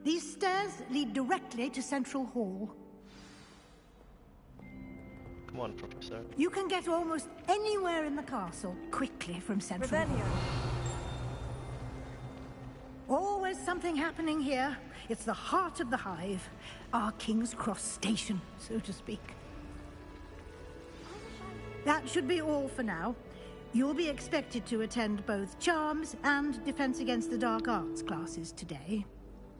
These stairs lead directly to Central Hall. Come on, Professor. You can get almost anywhere in the castle quickly from Central Hall. Always something happening here. It's the heart of the hive. Our King's Cross station, so to speak. That should be all for now. You'll be expected to attend both Charms and Defense Against the Dark Arts classes today.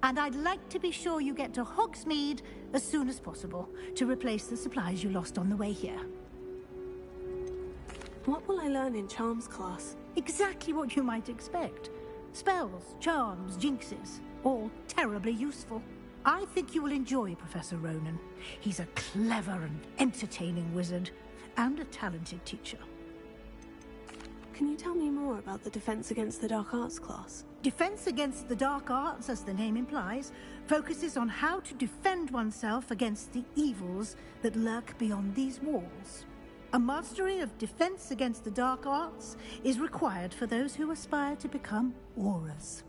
And I'd like to be sure you get to Hogsmeade as soon as possible to replace the supplies you lost on the way here. What will I learn in Charms class? Exactly what you might expect. Spells, charms, jinxes, all terribly useful. I think you will enjoy Professor Ronan. He's a clever and entertaining wizard, and a talented teacher. Can you tell me more about the Defense Against the Dark Arts class? Defense Against the Dark Arts, as the name implies, focuses on how to defend oneself against the evils that lurk beyond these walls. A mastery of Defense Against the Dark Arts is required for those who aspire to become Aurors.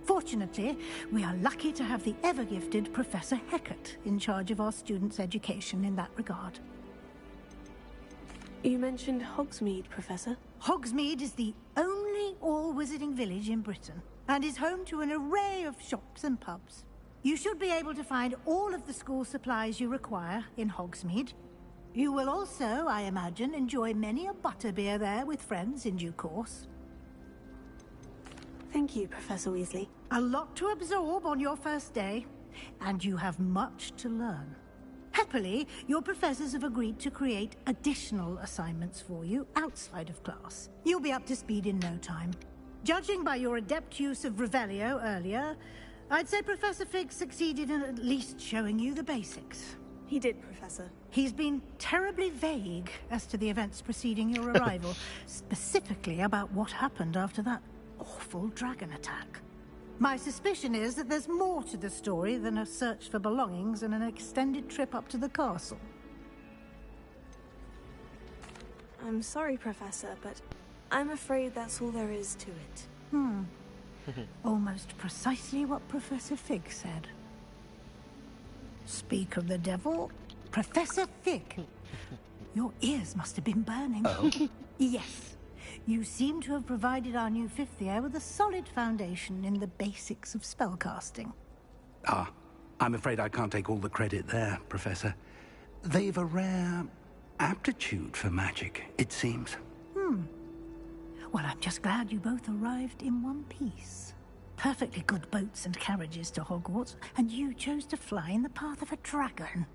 Fortunately, we are lucky to have the ever-gifted Professor Hecat in charge of our students' education in that regard. You mentioned Hogsmeade, Professor. Hogsmeade is the only all-wizarding village in Britain, and is home to an array of shops and pubs. You should be able to find all of the school supplies you require in Hogsmeade. You will also, I imagine, enjoy many a butterbeer there with friends in due course. Thank you, Professor Weasley. A lot to absorb on your first day, and you have much to learn. Happily, your professors have agreed to create additional assignments for you outside of class. You'll be up to speed in no time. Judging by your adept use of Revelio earlier, I'd say Professor Fig succeeded in at least showing you the basics. He did, Professor. He's been terribly vague as to the events preceding your arrival, specifically about what happened after that awful dragon attack. My suspicion is that there's more to the story than a search for belongings and an extended trip up to the castle. I'm sorry, Professor, but I'm afraid that's all there is to it. Almost precisely what Professor Fig said. Speak of the devil, Professor Fig. Your ears must have been burning. Oh. Yes. You seem to have provided our new fifth year with a solid foundation in the basics of spellcasting. Ah, I'm afraid I can't take all the credit there, Professor. They've a rare aptitude for magic, it seems. Well, I'm just glad you both arrived in one piece. Perfectly good boats and carriages to Hogwarts, and you chose to fly in the path of a dragon.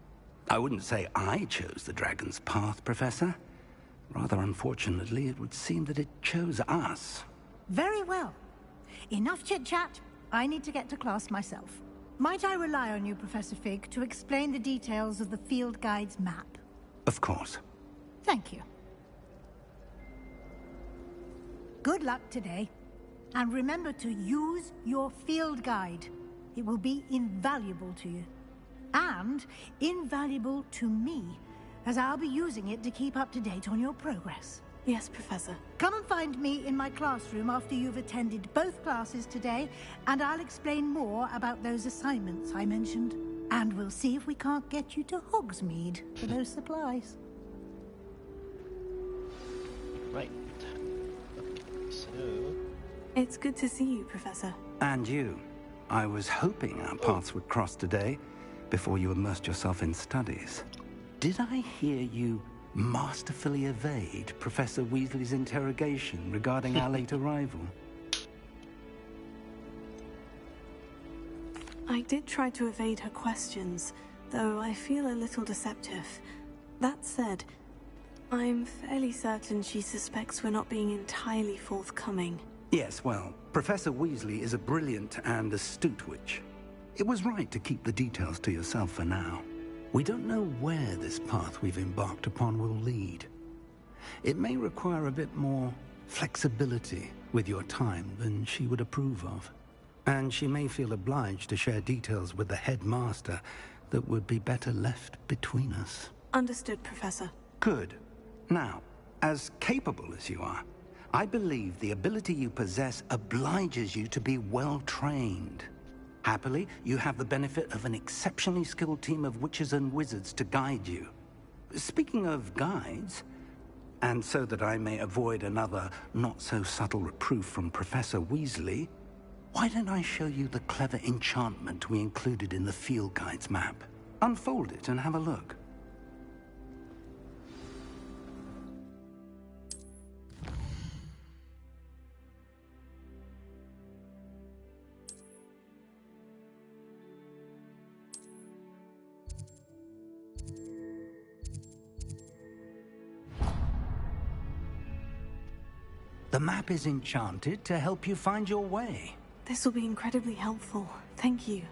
I wouldn't say I chose the dragon's path, Professor. Rather unfortunately, it would seem that it chose us. Very well. Enough chit-chat. I need to get to class myself. Might I rely on you, Professor Fig, to explain the details of the field guide's map? Of course. Thank you. Good luck today. And remember to use your field guide. It will be invaluable to you. And invaluable to me, as I'll be using it to keep up to date on your progress. Yes, Professor. Come and find me in my classroom after you've attended both classes today, and I'll explain more about those assignments I mentioned. And we'll see if we can't get you to Hogsmeade for those supplies. Right. Okay, so... It's good to see you, Professor. And you. I was hoping our paths would cross today, before you immersed yourself in studies. Did I hear you masterfully evade Professor Weasley's interrogation regarding our late arrival? I did try to evade her questions, though I feel a little deceptive. That said, I'm fairly certain she suspects we're not being entirely forthcoming. Yes, well, Professor Weasley is a brilliant and astute witch. It was right to keep the details to yourself for now. We don't know where this path we've embarked upon will lead. It may require a bit more flexibility with your time than she would approve of. And she may feel obliged to share details with the headmaster that would be better left between us. Understood, Professor. Good. Now, as capable as you are, I believe the ability you possess obliges you to be well trained. Happily, you have the benefit of an exceptionally skilled team of witches and wizards to guide you. Speaking of guides, and so that I may avoid another not-so-subtle reproof from Professor Weasley, why don't I show you the clever enchantment we included in the field guide's map? Unfold it and have a look. The map is enchanted to help you find your way. This will be incredibly helpful. Thank you.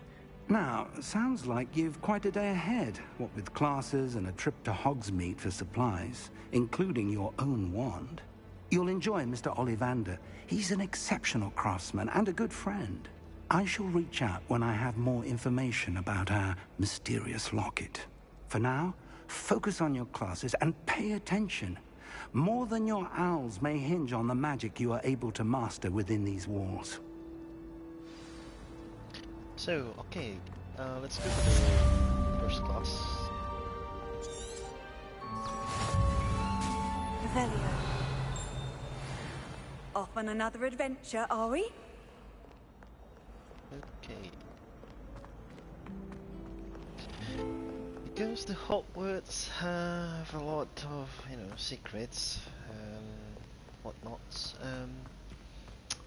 Now, sounds like you've quite a day ahead, what with classes and a trip to Hogsmeade for supplies, including your own wand. You'll enjoy Mr. Ollivander. He's an exceptional craftsman and a good friend. I shall reach out when I have more information about our mysterious locket. For now, focus on your classes and pay attention. More than your owls may hinge on the magic you are able to master within these walls. So, okay, let's go to the first class. Revelio. Off on another adventure, are we? Okay. Because the Hogwarts have a lot of, secrets and whatnots.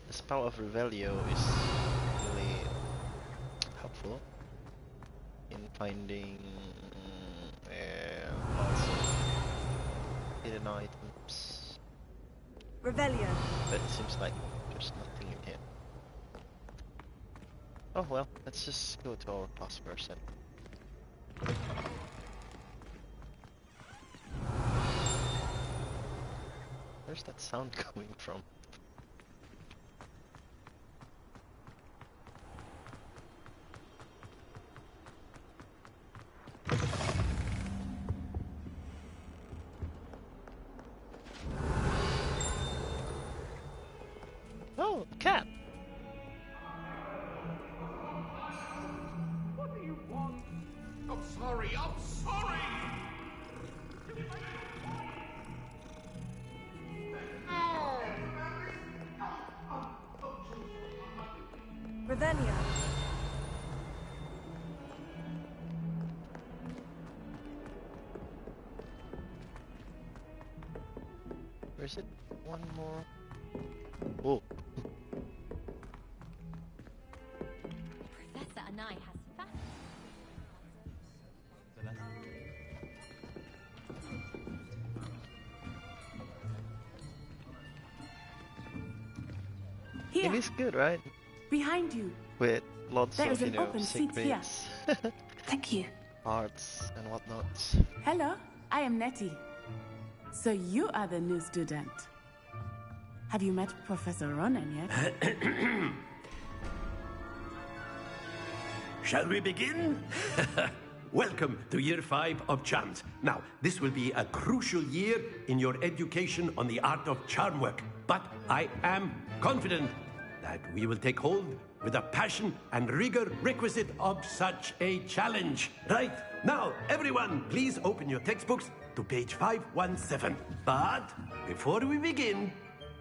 The spell of Revelio is really helpful in finding lots of hidden items. Revelio. But it seems like there's nothing in here. Oh well, let's just go to our class first then. Where's that sound coming from? Oh, a cat! What do you want? I'm sorry, I'm sorry! Revelio. Where is it? One more. Oh. Professor Anai has It is good, right? Behind you. With lots There of, is an open seat here. secrets, Thank you. arts, and whatnot. Hello, I am Nettie. So you are the new student. Have you met Professor Ronan yet? Shall we begin? Welcome to Year 5 of Charms. Now, this will be a crucial year in your education on the art of charm work. But I am confident that we will take hold with the passion and rigor requisite of such a challenge. Right, now, everyone, please open your textbooks to page 517. But before we begin,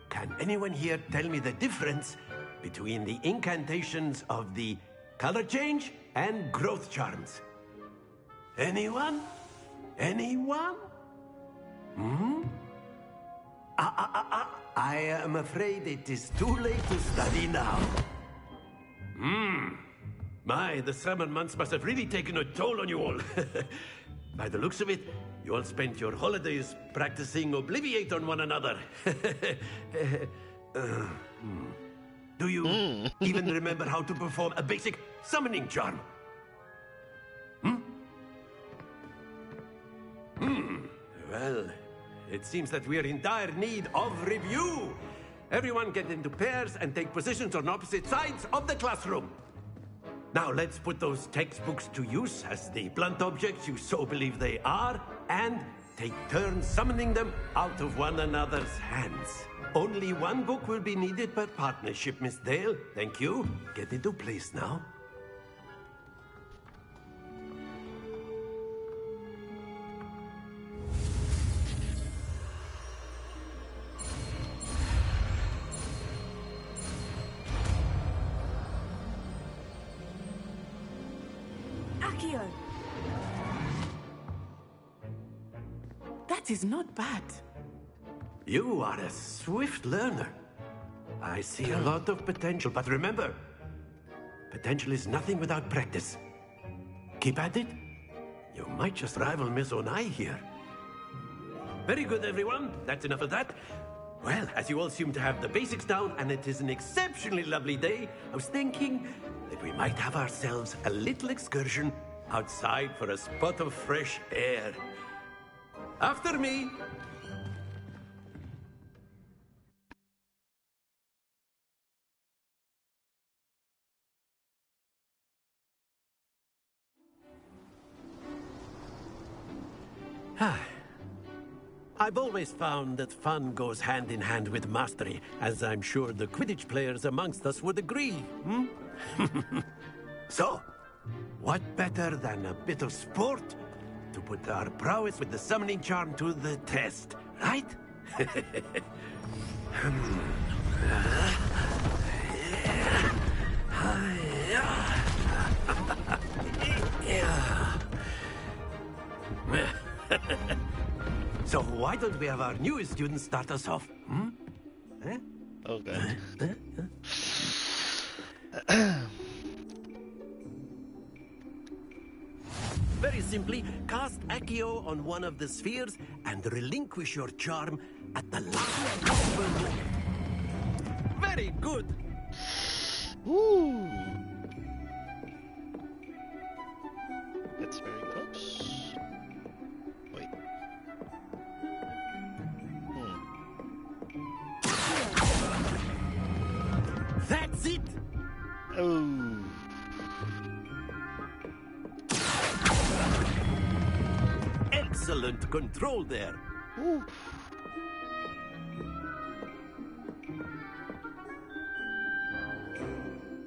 can anyone here tell me the difference between the incantations of the color change and growth charms? Anyone? Anyone? Hmm? I am afraid it is too late to study now. My, the summer months must have really taken a toll on you all. By the looks of it, you all spent your holidays practicing Obliviate on one another. Do you even remember how to perform a basic summoning charm? Well, it seems that we are in dire need of review. Everyone get into pairs and take positions on opposite sides of the classroom. Now let's put those textbooks to use as the blunt objects you so believe they are, and take turns summoning them out of one another's hands. Only one book will be needed per partnership, Miss Dale. Thank you. Get into place now. Accio! That is not bad. You are a swift learner. I see a lot of potential, but remember, potential is nothing without practice. Keep at it. You might just rival Miss Onai here. Very good, everyone. That's enough of that. Well, as you all seem to have the basics down, and it is an exceptionally lovely day, I was thinking that we might have ourselves a little excursion outside for a spot of fresh air. After me. I've always found that fun goes hand in hand with mastery, as I'm sure the Quidditch players amongst us would agree. So, what better than a bit of sport to put our prowess with the summoning charm to the test, right? So why don't we have our newest student start us off? Okay. Very simply, cast Accio on one of the spheres and relinquish your charm at the last possible moment. Very good. Ooh. That's very close. Wait. That's it. Oh. Excellent control there. Ooh.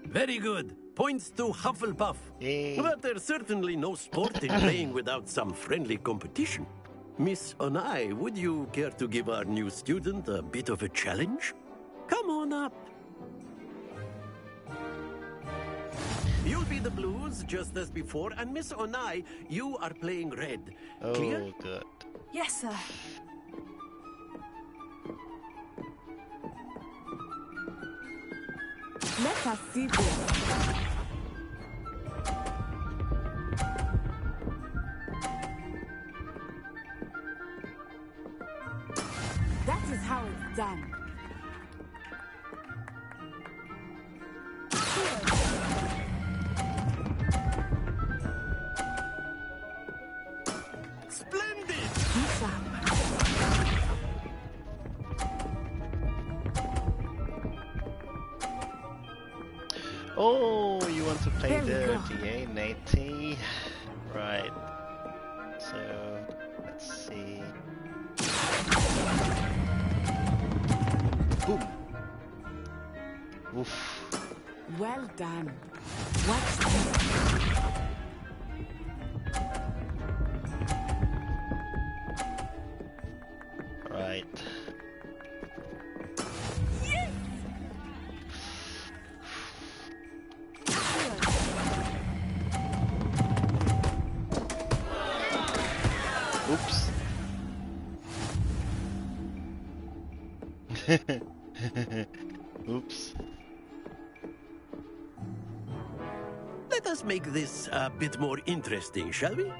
Very good. Points to Hufflepuff. But there's certainly no sport in playing without some friendly competition. Miss Onai, would you care to give our new student a bit of a challenge? Come on up. You'll be the blues, just as before, and Miss Onai, you are playing red. Clear? Oh, good. Yes, sir. Let us see this. That is how it's done. Splendid! Oh, you want to play There we go. dirty, eh, Natty? Right. So, let's see. Boom! Oof. Well done. Watch this. Right. Oops. Oops. Let us make this a bit more interesting, shall we?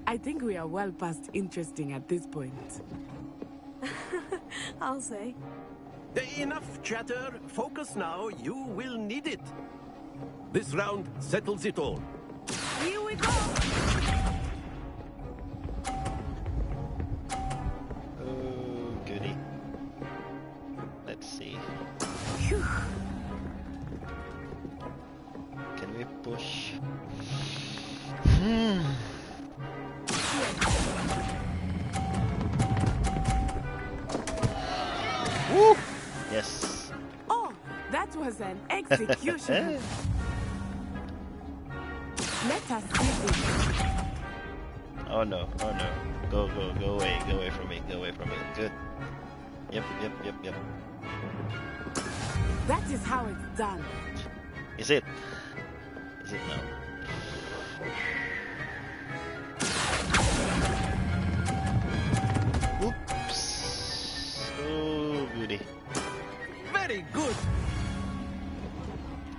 I think we are well past interesting at this point. I'll say. Enough chatter. Focus now. You will need it. This round settles it all. Here we go! Oh, goody. Let's see. Can we push? Woo! Yes. Oh, that was an execution. Let us see this. Oh no, oh no. Go away from me, go away from me. Good. Yep. That is how it's done. Is it? Is it now? Oops. Oh, goody. Very good.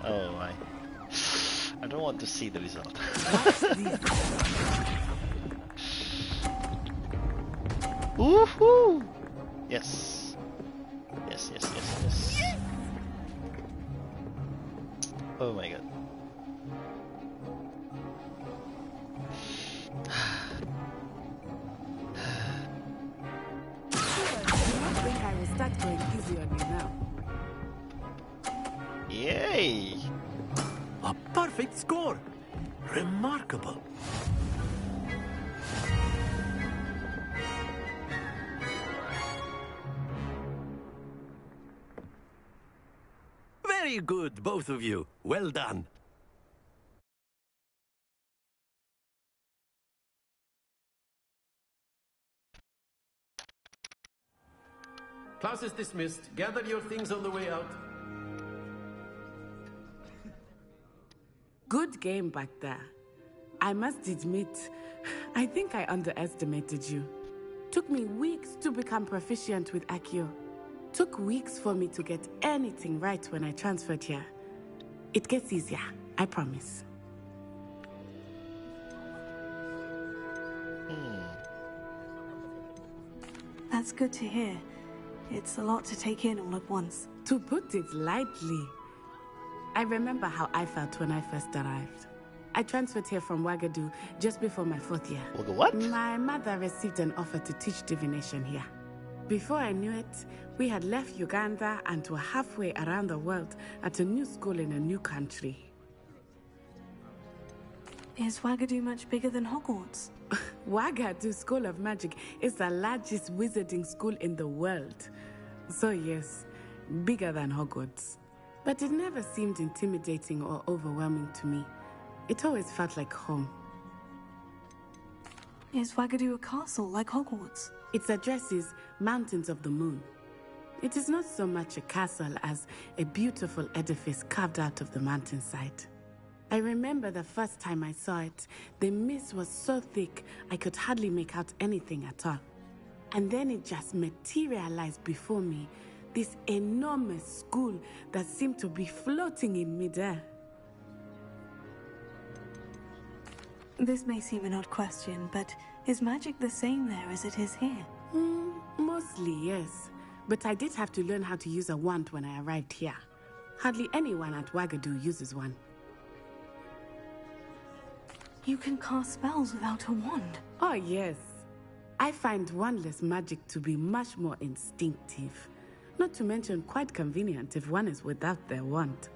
Oh, I don't want to see the result. Woohoo! Yes. Yes. Oh my god. I don't think I will start going easy on you now. Yay! A perfect score. Remarkable. Very good, both of you. Well done. Class is dismissed. Gather your things on the way out. Good game back there. I must admit, I think I underestimated you. Took me weeks to become proficient with Accio. Took weeks for me to get anything right when I transferred here. It gets easier, I promise. That's good to hear. It's a lot to take in all at once. To put it lightly, I remember how I felt when I first arrived. I transferred here from Wagadu just before my 4th year. What? My mother received an offer to teach divination here. Before I knew it, we had left Uganda and were halfway around the world at a new school in a new country. Is Wagadu much bigger than Hogwarts? Wagadu School of Magic is the largest wizarding school in the world. So yes, bigger than Hogwarts. But it never seemed intimidating or overwhelming to me. It always felt like home. Is Wagadu a castle like Hogwarts? Its address is Mountains of the Moon. It is not so much a castle as a beautiful edifice carved out of the mountainside. I remember the first time I saw it, the mist was so thick I could hardly make out anything at all. And then it just materialized before me, this enormous school that seemed to be floating in midair. This may seem an odd question, but is magic the same there as it is here? Mostly, yes. But I did have to learn how to use a wand when I arrived here. Hardly anyone at Wagadu uses one. You can cast spells without a wand? Oh, yes. I find wandless magic to be much more instinctive. Not to mention quite convenient if one is without their wand.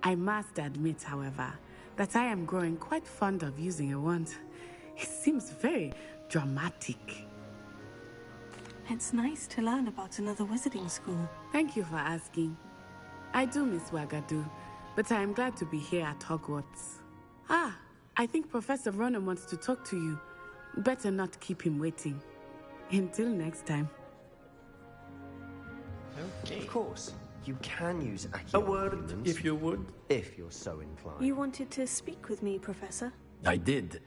I must admit, however, that I am growing quite fond of using a wand. It seems very dramatic. It's nice to learn about another wizarding school. Thank you for asking. I do miss Wagadu, but I am glad to be here at Hogwarts. Ah, I think Professor Ronan wants to talk to you. Better not keep him waiting. Until next time. Okay. Of course, you can use Accio. A word, if you would. If you're so inclined. You wanted to speak with me, Professor? I did.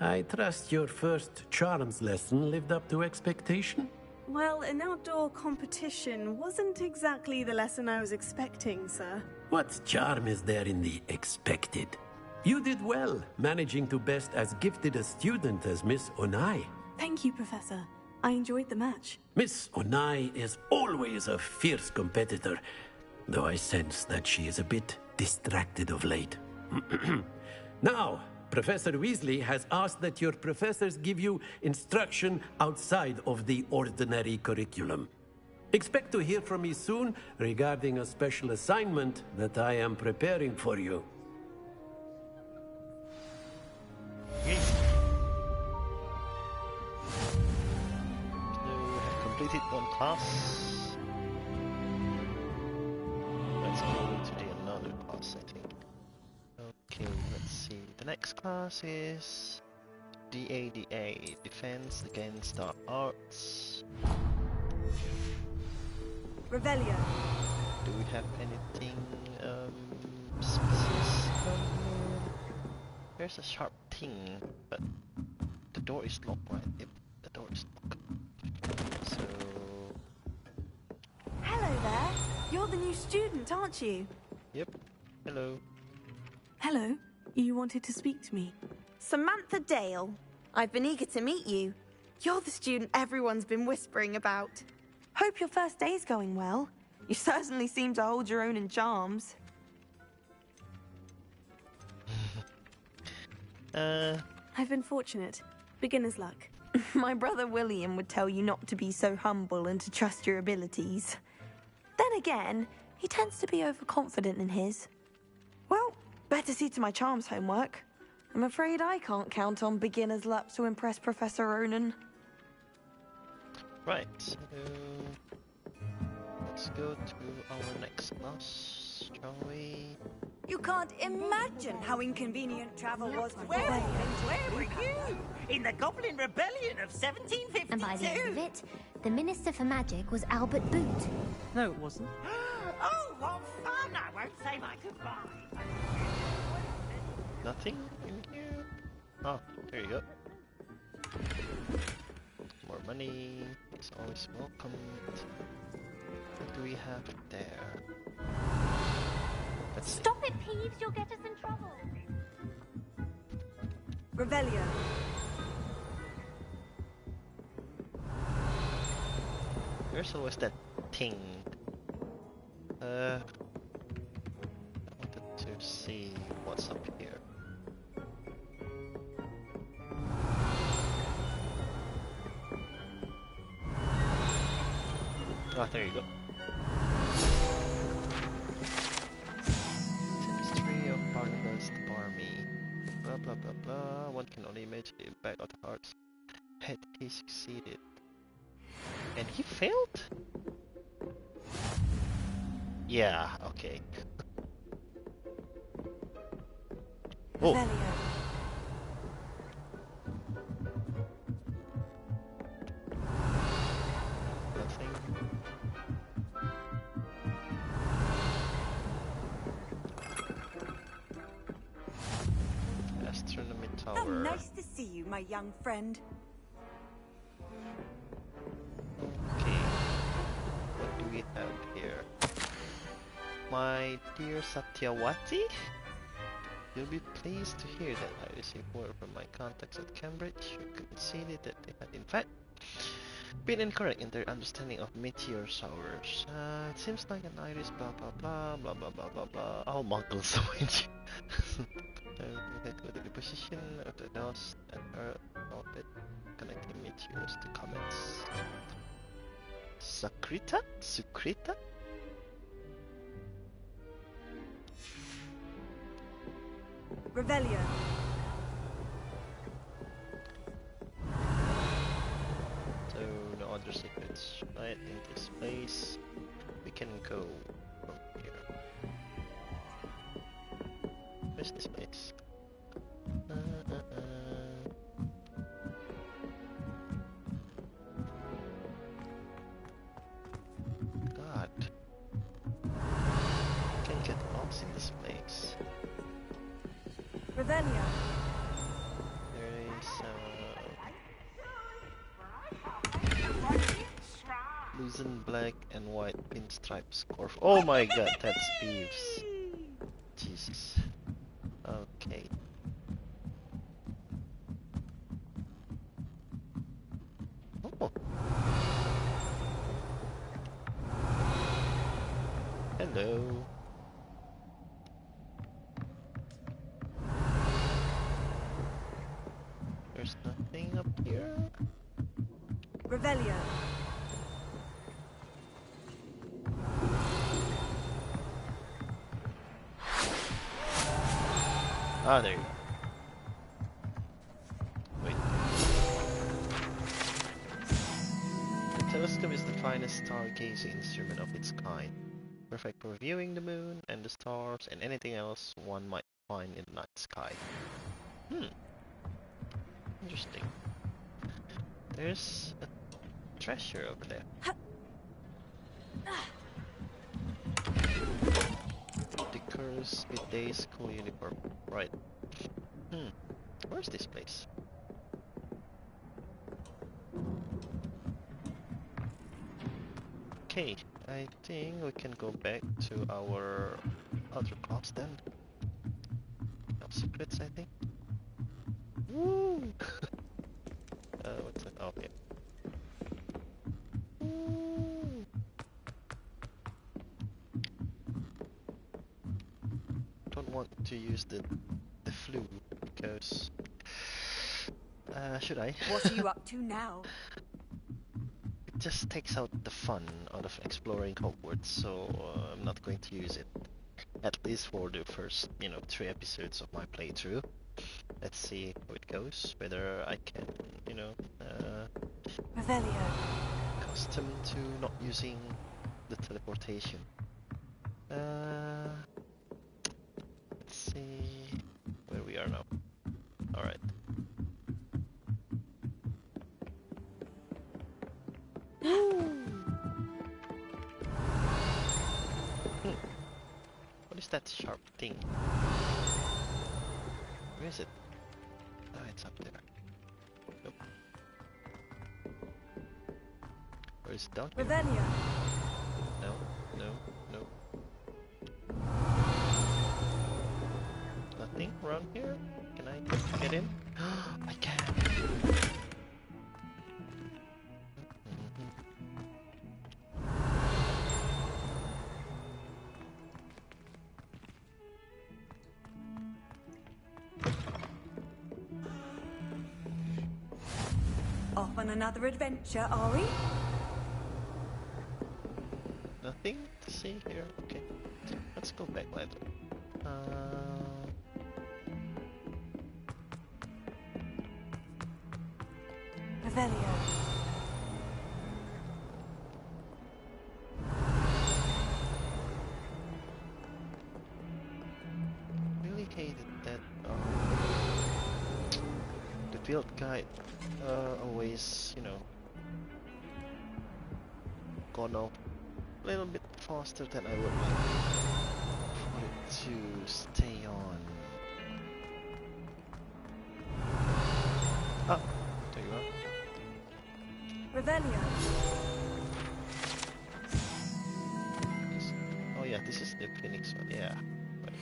I trust your first charms lesson lived up to expectation? Well, an outdoor competition wasn't exactly the lesson I was expecting, sir. What charm is there in the expected? You did well, managing to best as gifted a student as Miss Onai. Thank you, Professor. I enjoyed the match. Miss Onai is always a fierce competitor, though I sense that she is a bit distracted of late. Now, Professor Weasley has asked that your professors give you instruction outside of the ordinary curriculum. Expect to hear from me soon regarding a special assignment that I am preparing for you. So, we have completed one class. Let's go to the another class, I think. Okay, let's see. The next class is DADA, Defense Against the Arts. Revelio. Do we have anything specific? There's a sharp thing, but the door is locked, right? Yep, the door is locked. So... Hello there. You're the new student, aren't you? Yep. Hello. Hello. You wanted to speak to me? Samantha Dale. I've been eager to meet you. You're the student everyone's been whispering about. Hope your first day's going well. You certainly seem to hold your own in charms. I've been fortunate. Beginner's luck. My brother William would tell you not to be so humble and to trust your abilities. Then again, he tends to be overconfident in his. Well, better see to my charms homework. I'm afraid I can't count on beginner's luck to impress Professor Ronan. Right, so let's go to our next class, shall we? You can't imagine how inconvenient travel was to Where were you? In the Goblin Rebellion of 1752? And by the end of it, the Minister for Magic was Albert Boot. No, it wasn't. Oh, what fun! I won't say my goodbye. Nothing in here? Oh, there you go. More money is always welcome. What do we have there? Let's see. Stop it, Peeves! You'll get us in trouble. Revelio. There's always that thing. I wanted to see what's up here. Ah, there you go. History of Barnabas the Barmy. Blah blah blah blah. One can only imagine the impact of the hearts had he succeeded. And he failed? Yeah, okay. Oh! anything. Astronomy How tower. nice to see you, my young friend. Okay. What do we have here? My dear Satyawati? You'll be pleased to hear that I received word from my contacts at Cambridge, who conceded that they had in fact been incorrect in their understanding of meteor showers. It seems like an iris blah blah blah blah blah blah blah blah. I'll muggle so much. Calculate the position of the dust and Earth orbit connecting meteors to comets. Sukrita? Sukrita? Revelio. So no other secrets, right? In this place, we can go from here. Where's this place? God, can get lost in this place. Revelio. There is loosened black and white pinstripe scarf. Oh my god, that's Beeves. Jesus. Okay. Oh. Hello. There's nothing up here. Revelio. Ah, there you go. Wait. The telescope is the finest stargazing instrument of its kind, perfect for viewing the moon and the stars and anything else one might find in the night sky. Interesting. There's a treasure over there. The curse midday school uniform. Right. Where's this place? Okay, I think we can go back to our other class then. No secrets, I think. Woo! What's that? Oh, yeah. Woo! Don't want to use the flu because should I? What are you up to now? It just takes out the fun out of exploring Hogwarts, so I'm not going to use it. At least for the first, 3 episodes of my playthrough. Let's see how it goes, whether I can, Revelio. custom to not using the teleportation. Let's see where we are now. Alright. What is that sharp thing? Where is it? Ah, it's up there. Nope. Or is it down here? Revelio. No, no, no. Nothing around here? Can I get in? I can! Off on another adventure, are we? Nothing to see here? Okay. Let's go back later. Revelio. Really hated that the field guide always, gone off a little bit faster than I would like for it to stay on. Ah, there you are. Revelio. Oh yeah, this is the Phoenix one, yeah. Right.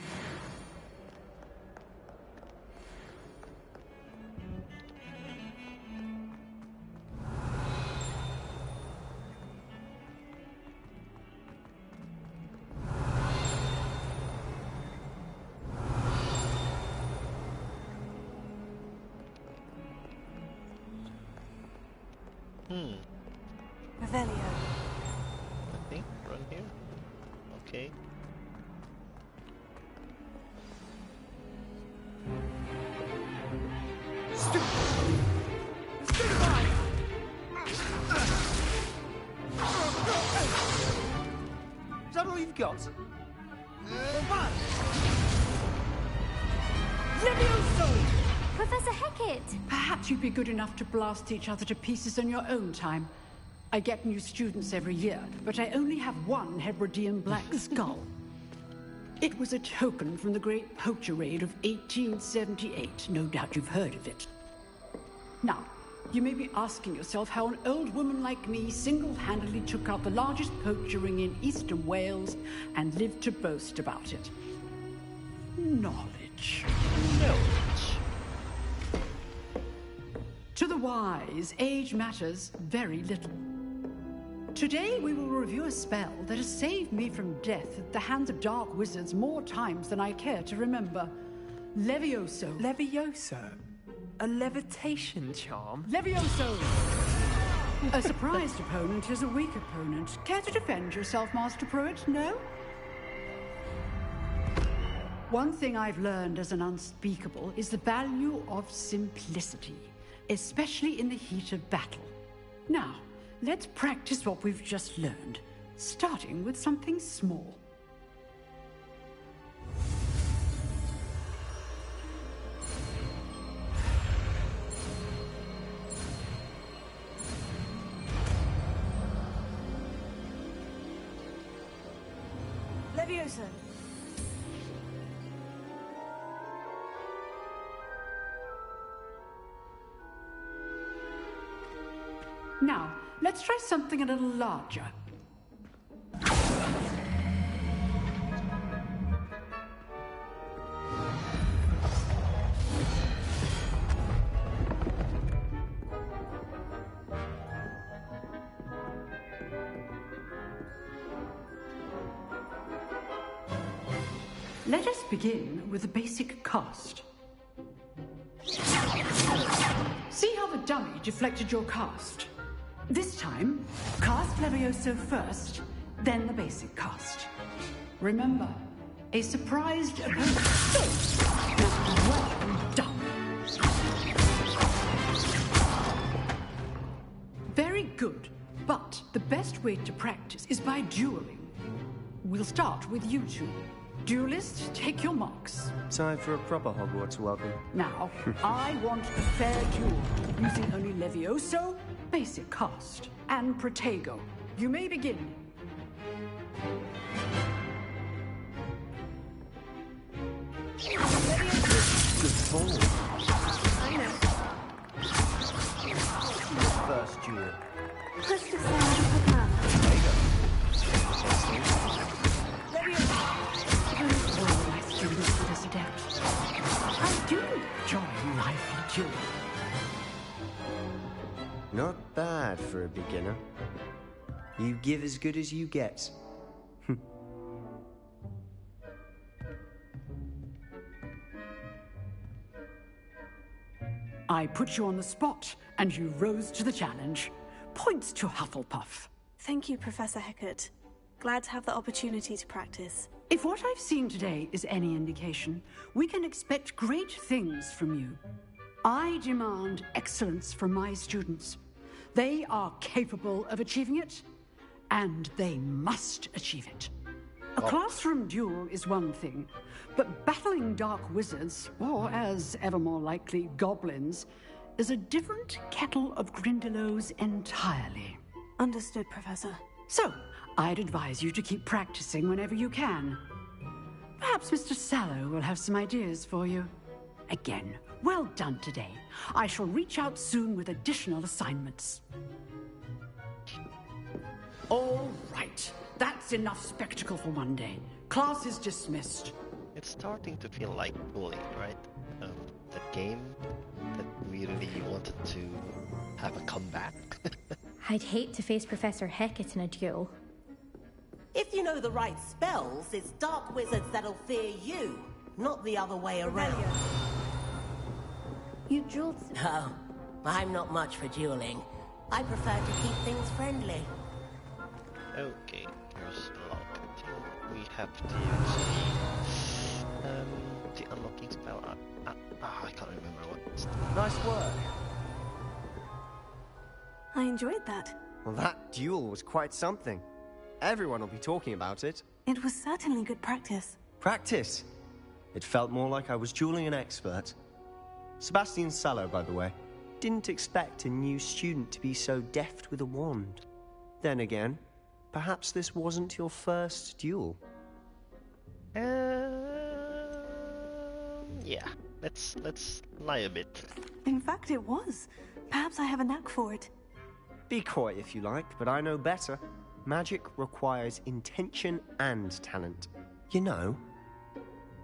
Revelio. I think run here. Okay. Is that all you've got? Professor Hecat! Perhaps you'd be good enough to blast each other to pieces on your own time. I get new students every year, but I only have one Hebridean black skull. It was a token from the Great Poacher Raid of 1878. No doubt you've heard of it. Now, you may be asking yourself how an old woman like me single-handedly took out the largest poacher ring in eastern Wales and lived to boast about it. Knowledge. To the wise, age matters very little. Today we will review a spell that has saved me from death at the hands of dark wizards more times than I care to remember. Levioso. Levioso? A levitation charm? Levioso! A surprised opponent is a weak opponent. Care to defend yourself, Master Pruitt? No? One thing I've learned as an unspeakable is the value of simplicity, especially in the heat of battle. Now, let's practice what we've just learned, starting with something small. Levioso. Now, let's try something a little larger. Let us begin with the basic cast. See how the dummy deflected your cast? This time, cast Levioso first, then the basic cast. Remember, a surprised opponent. Well done. Very good, but the best way to practice is by dueling. We'll start with you two. Duelists, take your marks. Time for a proper Hogwarts welcome. Now, I want a fair duel, using only Levioso, basic cast, and Protego. You may begin. Good ball. I know. First duel. Let's decide the plan. There you go. All my students are this adept. I do enjoy lively dueling. Not bad for a beginner. You give as good as you get. I put you on the spot, and you rose to the challenge. Points to Hufflepuff. Thank you, Professor Hecat. Glad to have the opportunity to practice. If what I've seen today is any indication, we can expect great things from you. I demand excellence from my students. They are capable of achieving it, and they must achieve it. A classroom duel is one thing, but battling dark wizards, or as ever more likely, goblins, is a different kettle of Grindylows entirely. Understood, Professor. So, I'd advise you to keep practicing whenever you can. Perhaps Mr. Sallow will have some ideas for you. Again, well done today. I shall reach out soon with additional assignments. All right. That's enough spectacle for one day. Class is dismissed. It's starting to feel like bullying, right? That game that we really wanted to have a comeback. I'd hate to face Professor Hecat in a duel. If you know the right spells, it's dark wizards that'll fear you, not the other way around. You dueled... Oh, I'm not much for dueling. I prefer to keep things friendly. Okay, here's a lock. We have the unlocking spell. I can't remember what it's. Nice work. I enjoyed that. Well, that duel was quite something. Everyone will be talking about it. It was certainly good practice. Practice? It felt more like I was dueling an expert. Sebastian Sallow, by the way. Didn't expect a new student to be so deft with a wand. Then again, perhaps this wasn't your first duel. Yeah. Let's lie a bit. In fact, it was. Perhaps I have a knack for it. Be coy if you like, but I know better. Magic requires intention and talent. You know,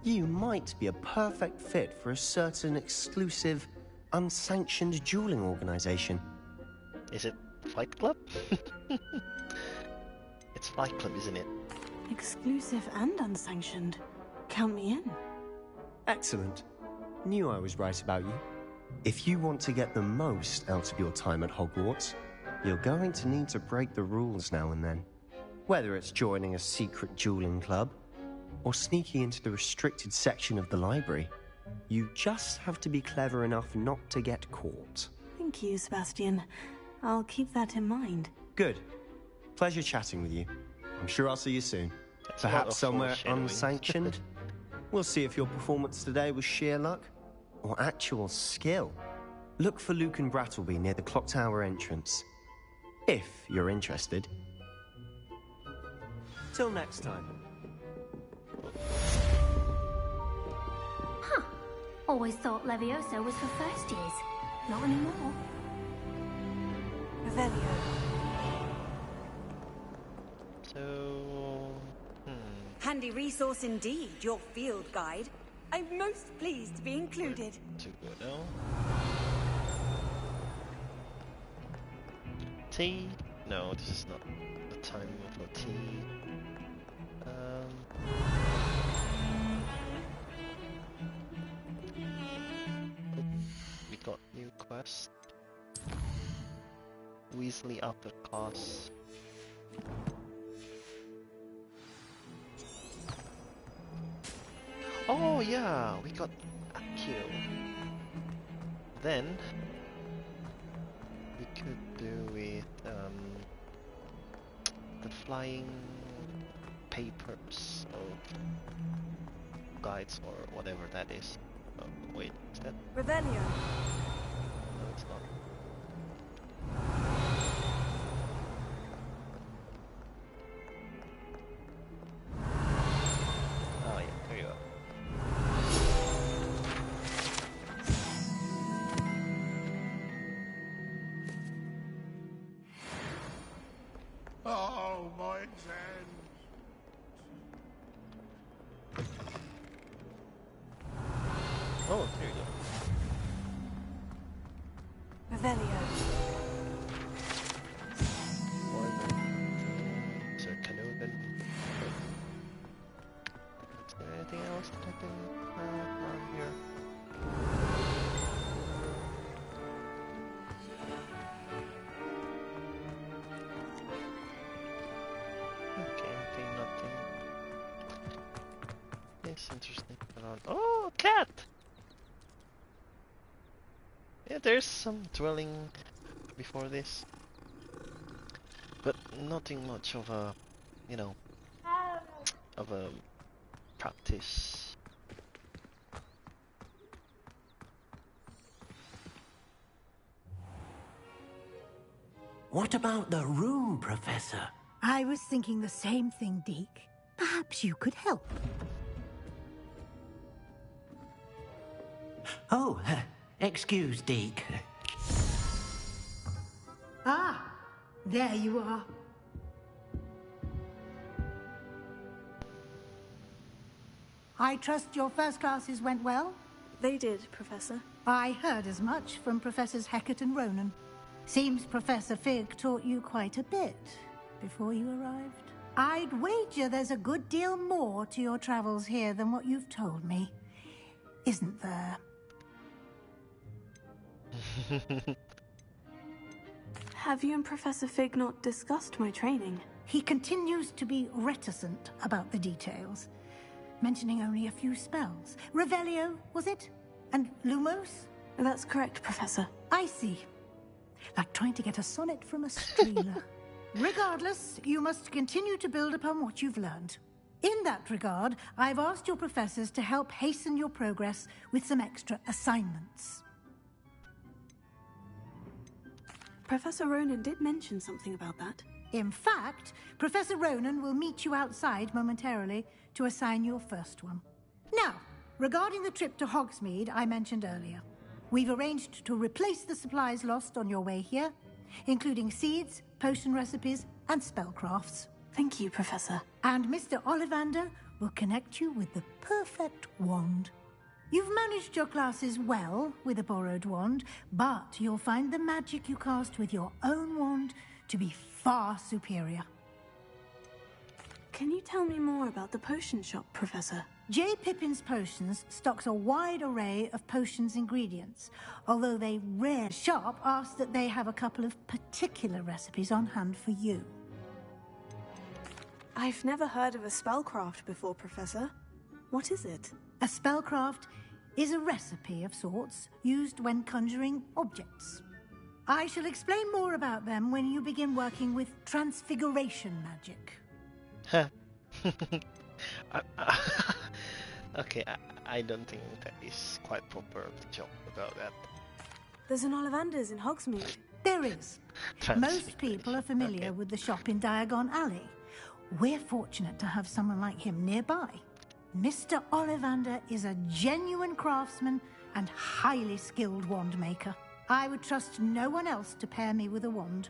you might be a perfect fit for a certain exclusive, unsanctioned dueling organization. Is it Fight Club? It's Fight Club, isn't it? Exclusive and unsanctioned. Count me in. Excellent. Knew I was right about you. If you want to get the most out of your time at Hogwarts, you're going to need to break the rules now and then. Whether it's joining a secret dueling club, or sneaking into the restricted section of the library, you just have to be clever enough not to get caught. Thank you, Sebastian. I'll keep that in mind. Good. Pleasure chatting with you. I'm sure I'll see you soon. That's a lot Perhaps of somewhere foreshadowing. unsanctioned. We'll see if your performance today was sheer luck or actual skill. Look for Luke and Brattleby near the clock tower entrance. If you're interested. Till next time. Huh. Always thought Leviosa was for first years. Not anymore. Revelio. So... Handy resource indeed, your field guide. I'm most pleased to be included. To go now. Tea? No, this is not the time for tea. We got new quest. Weasley after class. Oh yeah, we got a kill. Then we could do with the flying papers of guides or whatever that is. Oh, wait, is that? Revelio. No, it's not. Oh yeah, there you are. Oh, my exams. Oh, there you go. Revelio. Sir Canoogan. Is there anything else that I can around here? Okay, nothing. It's interesting around. Oh, a cat! Yeah, there's some dwelling before this, but nothing much of a, you know, of a practice. What about the room, Professor? I was thinking the same thing, Deke. Perhaps you could help. Oh, excuse, Deke. Ah, there you are. I trust your first classes went well? They did, Professor. I heard as much from Professors Hecat and Ronan. Seems Professor Fig taught you quite a bit before you arrived. I'd wager there's a good deal more to your travels here than what you've told me. Isn't there? Have you and Professor Fig not discussed my training? He continues to be reticent about the details, mentioning only a few spells. Revelio, was it? And Lumos? That's correct, Professor. I see. Like trying to get a sonnet from a streeler. Regardless, you must continue to build upon what you've learned. In that regard, I've asked your professors to help hasten your progress with some extra assignments. Professor Ronan did mention something about that. In fact, Professor Ronan will meet you outside momentarily to assign your first one. Now, regarding the trip to Hogsmeade I mentioned earlier, we've arranged to replace the supplies lost on your way here, including seeds, potion recipes, and spellcrafts. Thank you, Professor. And Mr. Ollivander will connect you with the perfect wand. You've managed your classes well with a borrowed wand, but you'll find the magic you cast with your own wand to be far superior. Can you tell me more about the potion shop, Professor? J. Pippin's Potions stocks a wide array of potions ingredients, although they rarely shop asks that they have a couple of particular recipes on hand for you. I've never heard of a spellcraft before, Professor. What is it? A spellcraft is a recipe of sorts used when conjuring objects. I shall explain more about them when you begin working with transfiguration magic. Huh. Okay, I don't think that is quite proper to talk about that. There's an Ollivander's in Hogsmeade. There is. Most people are familiar with the shop in Diagon Alley. We're fortunate to have someone like him nearby. Mr. Ollivander is a genuine craftsman and highly skilled wand maker. I would trust no one else to pair me with a wand.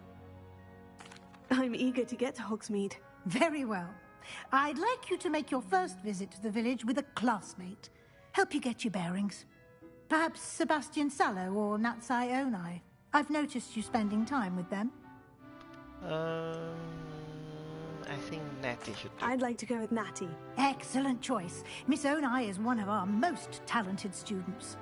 I'm eager to get to Hogsmeade. Very well. I'd like you to make your first visit to the village with a classmate. Help you get your bearings. Perhaps Sebastian Sallow or Natsai Onai. I've noticed you spending time with them. I think Natty should do. I'd like to go with Natty. Excellent choice. Miss Onai is one of our most talented students.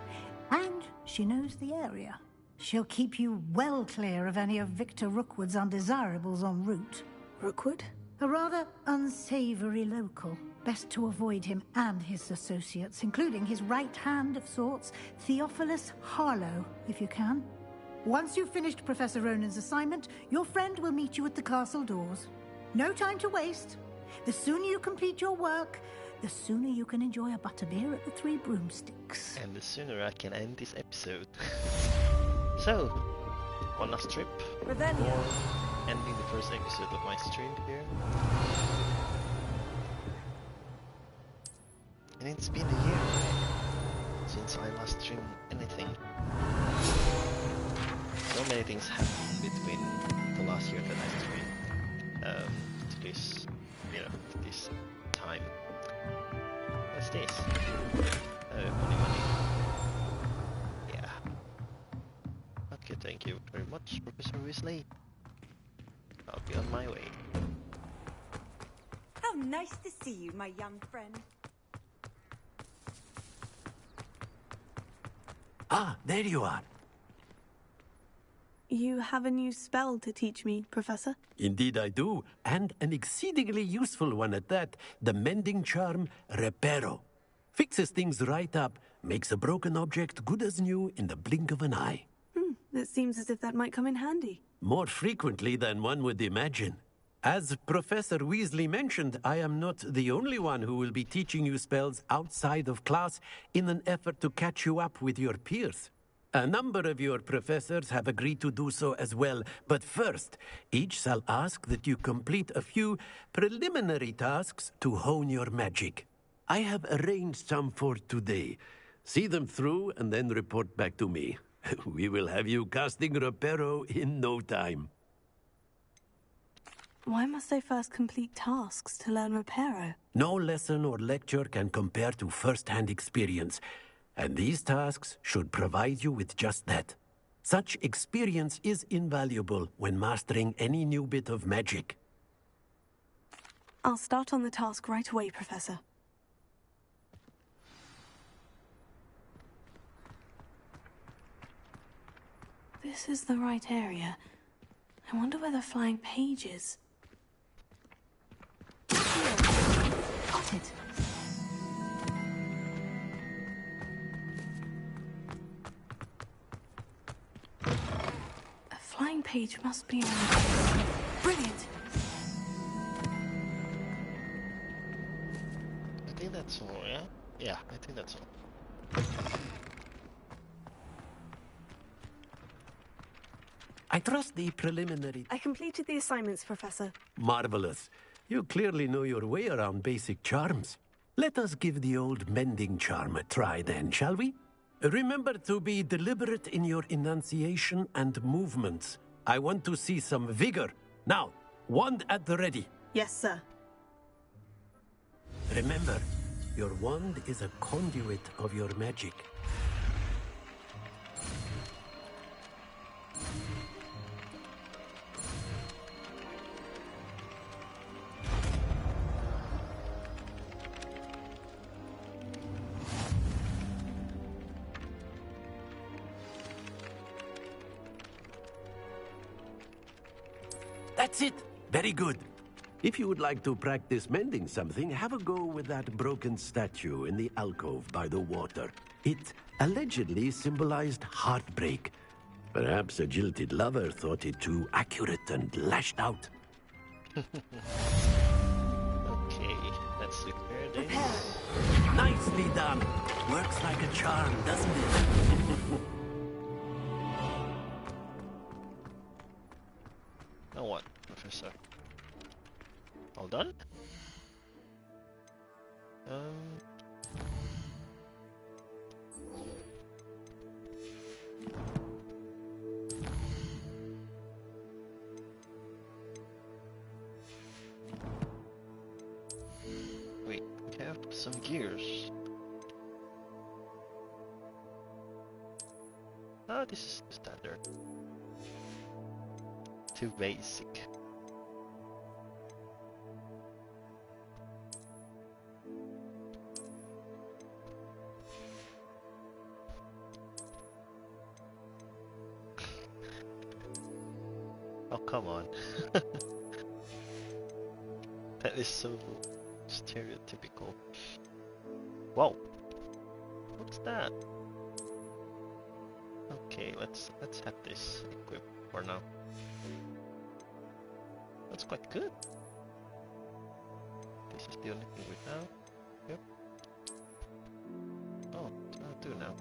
And she knows the area. She'll keep you well clear of any of Victor Rookwood's undesirables en route. Rookwood? A rather unsavory local. Best to avoid him and his associates, including his right hand of sorts, Theophilus Harlow, if you can. Once you've finished Professor Ronan's assignment, your friend will meet you at the castle doors. No time to waste. The sooner you complete your work, the sooner you can enjoy a butterbeer at the Three Broomsticks. And the sooner I can end this episode. So, one last trip. Revelio. Ending the first episode of my stream here. And it's been a year since I last streamed anything. So many things happened between the last year that I streamed to this, to this time. What's this? Money. Yeah. Okay, thank you very much, Professor Weasley. I'll be on my way. How nice to see you, my young friend. Ah, there you are. You have a new spell to teach me, Professor? Indeed I do, and an exceedingly useful one at that. The mending charm, Reparo. Fixes things right up, makes a broken object good as new in the blink of an eye. It seems as if that might come in handy. More frequently than one would imagine. As Professor Weasley mentioned, I am not the only one who will be teaching you spells outside of class in an effort to catch you up with your peers. A number of your professors have agreed to do so as well, but first, each shall ask that you complete a few preliminary tasks to hone your magic. I have arranged some for today. See them through and then report back to me. We will have you casting Reparo in no time. Why must I first complete tasks to learn Reparo? No lesson or lecture can compare to first-hand experience, and these tasks should provide you with just that. Such experience is invaluable when mastering any new bit of magic. I'll start on the task right away, Professor. This is the right area. I wonder where the flying page is. Got it. A flying page must be around. Brilliant. I think that's all, yeah? Yeah, I think that's all. I trust the preliminary... I completed the assignments, Professor. Marvelous. You clearly know your way around basic charms. Let us give the old mending charm a try then, shall we? Remember to be deliberate in your enunciation and movements. I want to see some vigor. Now, wand at the ready. Yes, sir. Remember, your wand is a conduit of your magic. That's it! Very good. If you would like to practice mending something, have a go with that broken statue in the alcove by the water. It allegedly symbolized heartbreak. Perhaps a jilted lover thought it too accurate and lashed out. Okay, let's repair this. Nicely done! Works like a charm, doesn't it? Now what, Professor? All done? Wait, we have some gears. Oh, this is standard. Too basic. Oh, come on. That is so stereotypical. Whoa. What's that? Okay, let's have this equipped for now. That's quite good. This is the only thing we have. Yep. Oh, it's two now.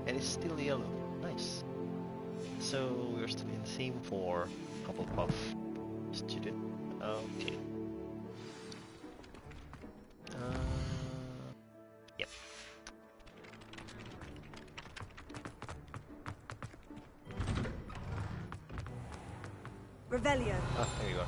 And it's still yellow. Nice. So we're still in theme for Hufflepuff student. Okay. Yep. Revelio. Ah, there you are.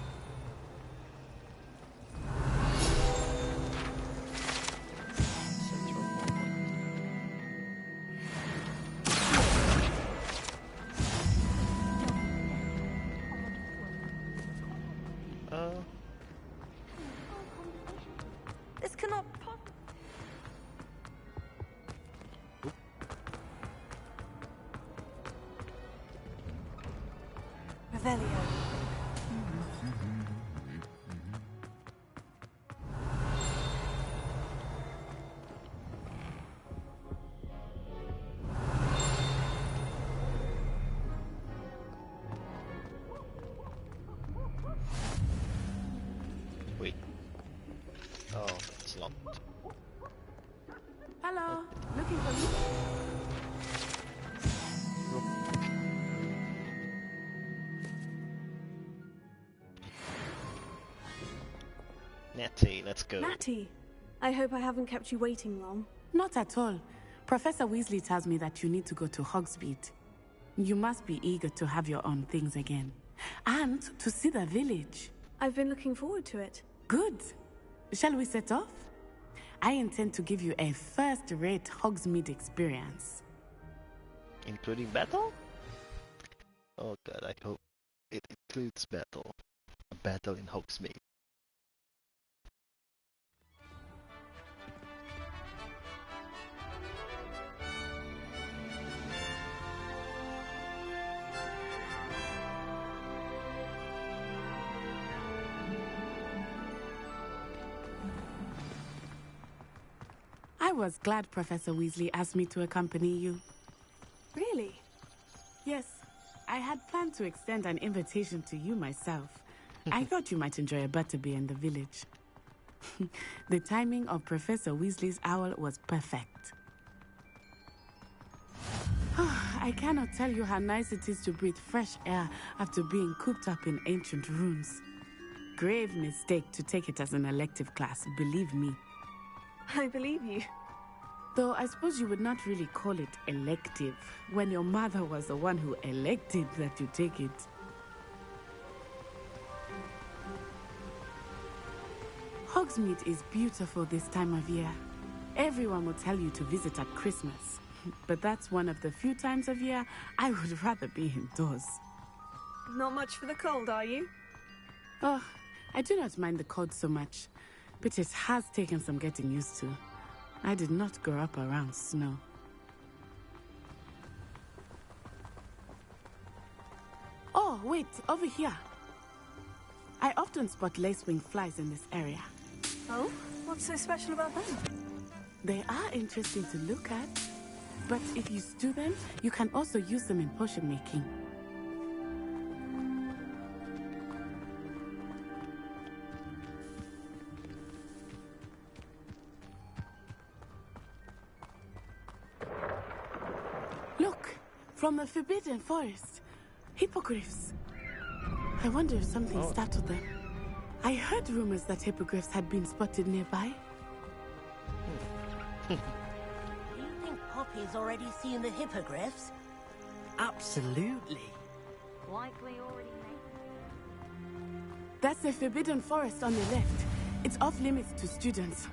This cannot Revelio. Wait. Oh, it's locked. Hello, looking for me? Natty, let's go. Natty, I hope I haven't kept you waiting long. Not at all. Professor Weasley tells me that you need to go to Hogsmeade. You must be eager to have your own things again. And to see the village. I've been looking forward to it. Good. Shall we set off? I intend to give you a first-rate Hogsmeade experience. Including battle? Oh god, I hope it includes battle. A battle in Hogsmeade. I was glad Professor Weasley asked me to accompany you. Really? Yes, I had planned to extend an invitation to you myself. I thought you might enjoy a butterbeer in the village. The timing of Professor Weasley's owl was perfect. I cannot tell you how nice it is to breathe fresh air after being cooped up in ancient ruins. Grave mistake to take it as an elective class, believe me. I believe you. Though I suppose you would not really call it elective when your mother was the one who elected that you take it. Hogsmeade is beautiful this time of year. Everyone will tell you to visit at Christmas. But that's one of the few times of year I would rather be indoors. Not much for the cold, are you? Oh, I do not mind the cold so much, but it has taken some getting used to. I did not grow up around snow. Oh, wait, over here. I often spot lacewing flies in this area. Oh? What's so special about them? They are interesting to look at, but if you stew them, you can also use them in potion making. Look, from the Forbidden Forest, hippogriffs. I wonder if something startled them. I heard rumors that hippogriffs had been spotted nearby. Do you think Poppy's already seen the hippogriffs? Absolutely. Likely already made. That's the Forbidden Forest on the left. It's off limits to students,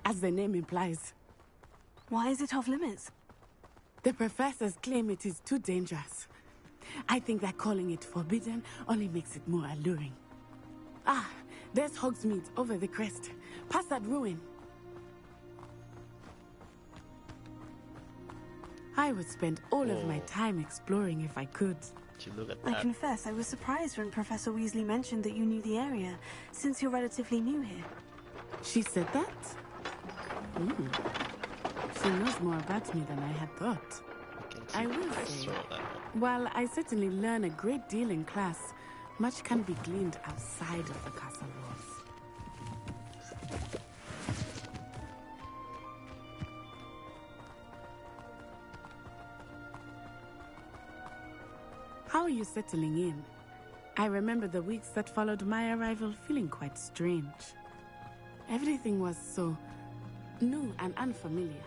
as the name implies. Why is it off limits? The professors claim it is too dangerous. I think that calling it forbidden only makes it more alluring. Ah, there's Hogsmeade over the crest. Past that ruin. I would spend all of my time exploring if I could. Did you look at I that? confess I was surprised when Professor Weasley mentioned that you knew the area, since you're relatively new here. She said that? She knows more about me than I had thought. I will say, while I certainly learn a great deal in class, much can be gleaned outside of the castle walls. How are you settling in? I remember the weeks that followed my arrival feeling quite strange. Everything was so new and unfamiliar.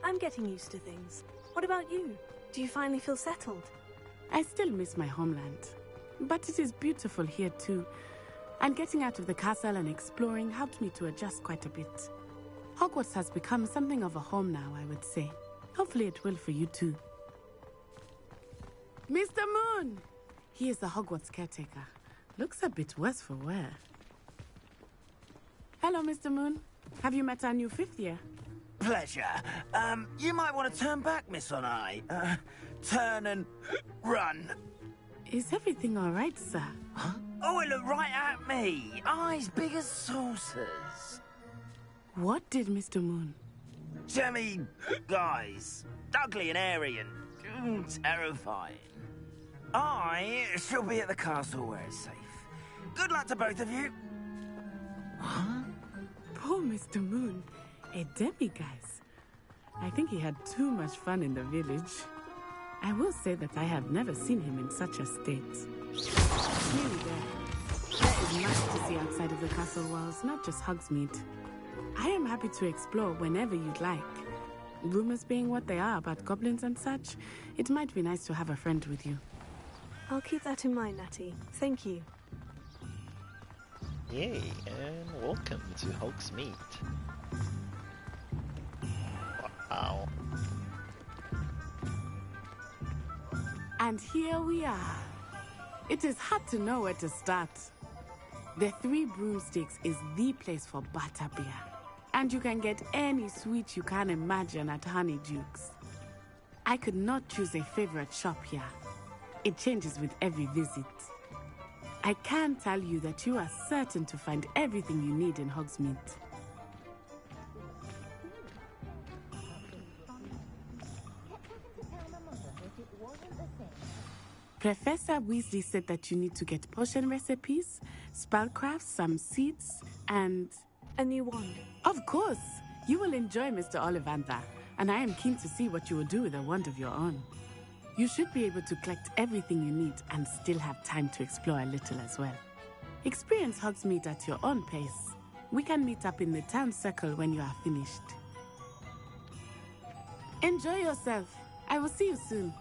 I'm getting used to things. What about you? Do you finally feel settled? I still miss my homeland, but it is beautiful here too. And getting out of the castle and exploring helped me to adjust quite a bit. Hogwarts has become something of a home now, I would say. Hopefully it will for you too. Mr. Moon! He is the Hogwarts caretaker. Looks a bit worse for wear. Hello, Mr. Moon. Have you met our new fifth year? Pleasure. You might want to turn back, Miss On-Eye. Turn and run. Is everything all right, sir? Huh? Oh, it looked right at me. Eyes big as saucers. What did Mr. Moon? Jemmy guys. Ugly and airy and terrifying. I shall be at the castle where it's safe. Good luck to both of you. Huh? Poor Mr. Moon. A demiguise. I think he had too much fun in the village. I will say that I have never seen him in such a state. Nearly there. That is much to see outside of the castle walls, not just Hogsmeade. I am happy to explore whenever you'd like. Rumors being what they are about goblins and such, it might be nice to have a friend with you. I'll keep that in mind, Natty. Thank you. Yay, and welcome to Hogsmeade. Wow. And here we are. It is hard to know where to start. The Three Broomsticks is the place for butterbeer. And you can get any sweet you can imagine at Honeyduke's. I could not choose a favorite shop here. It changes with every visit. I can tell you that you are certain to find everything you need in Hogsmeade. Professor Weasley said that you need to get potion recipes, spellcrafts, some seeds, and... a new wand. Of course! You will enjoy Mr. Ollivander, and I am keen to see what you will do with a wand of your own. You should be able to collect everything you need and still have time to explore a little as well. Experience Hogsmeade at your own pace. We can meet up in the town circle when you are finished. Enjoy yourself. I will see you soon.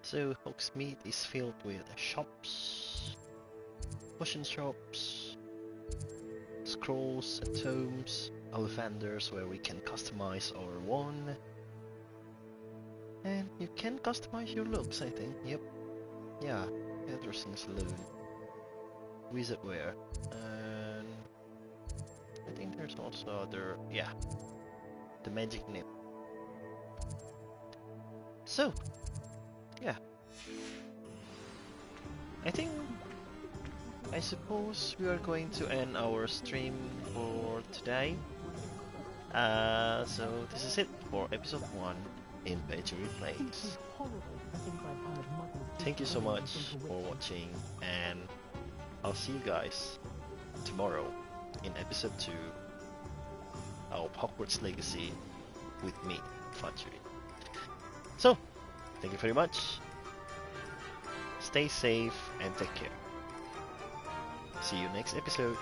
So Hogsmeade is filled with shops, potion shops, scrolls and tomes, Ollivanders where we can customize our wand, and you can customize your looks, I think. Yep. Yeah, hairdressing saloon, wizardwear, and I think there's also other, yeah, the magic nip. So, yeah, I suppose we are going to end our stream for today. So this is it for episode 1 in Page Replays. Thank you so much for watching, and I'll see you guys tomorrow in episode 2 of Hogwarts Legacy with me, Fudgery. So, thank you very much. Stay safe and take care. See you next episode.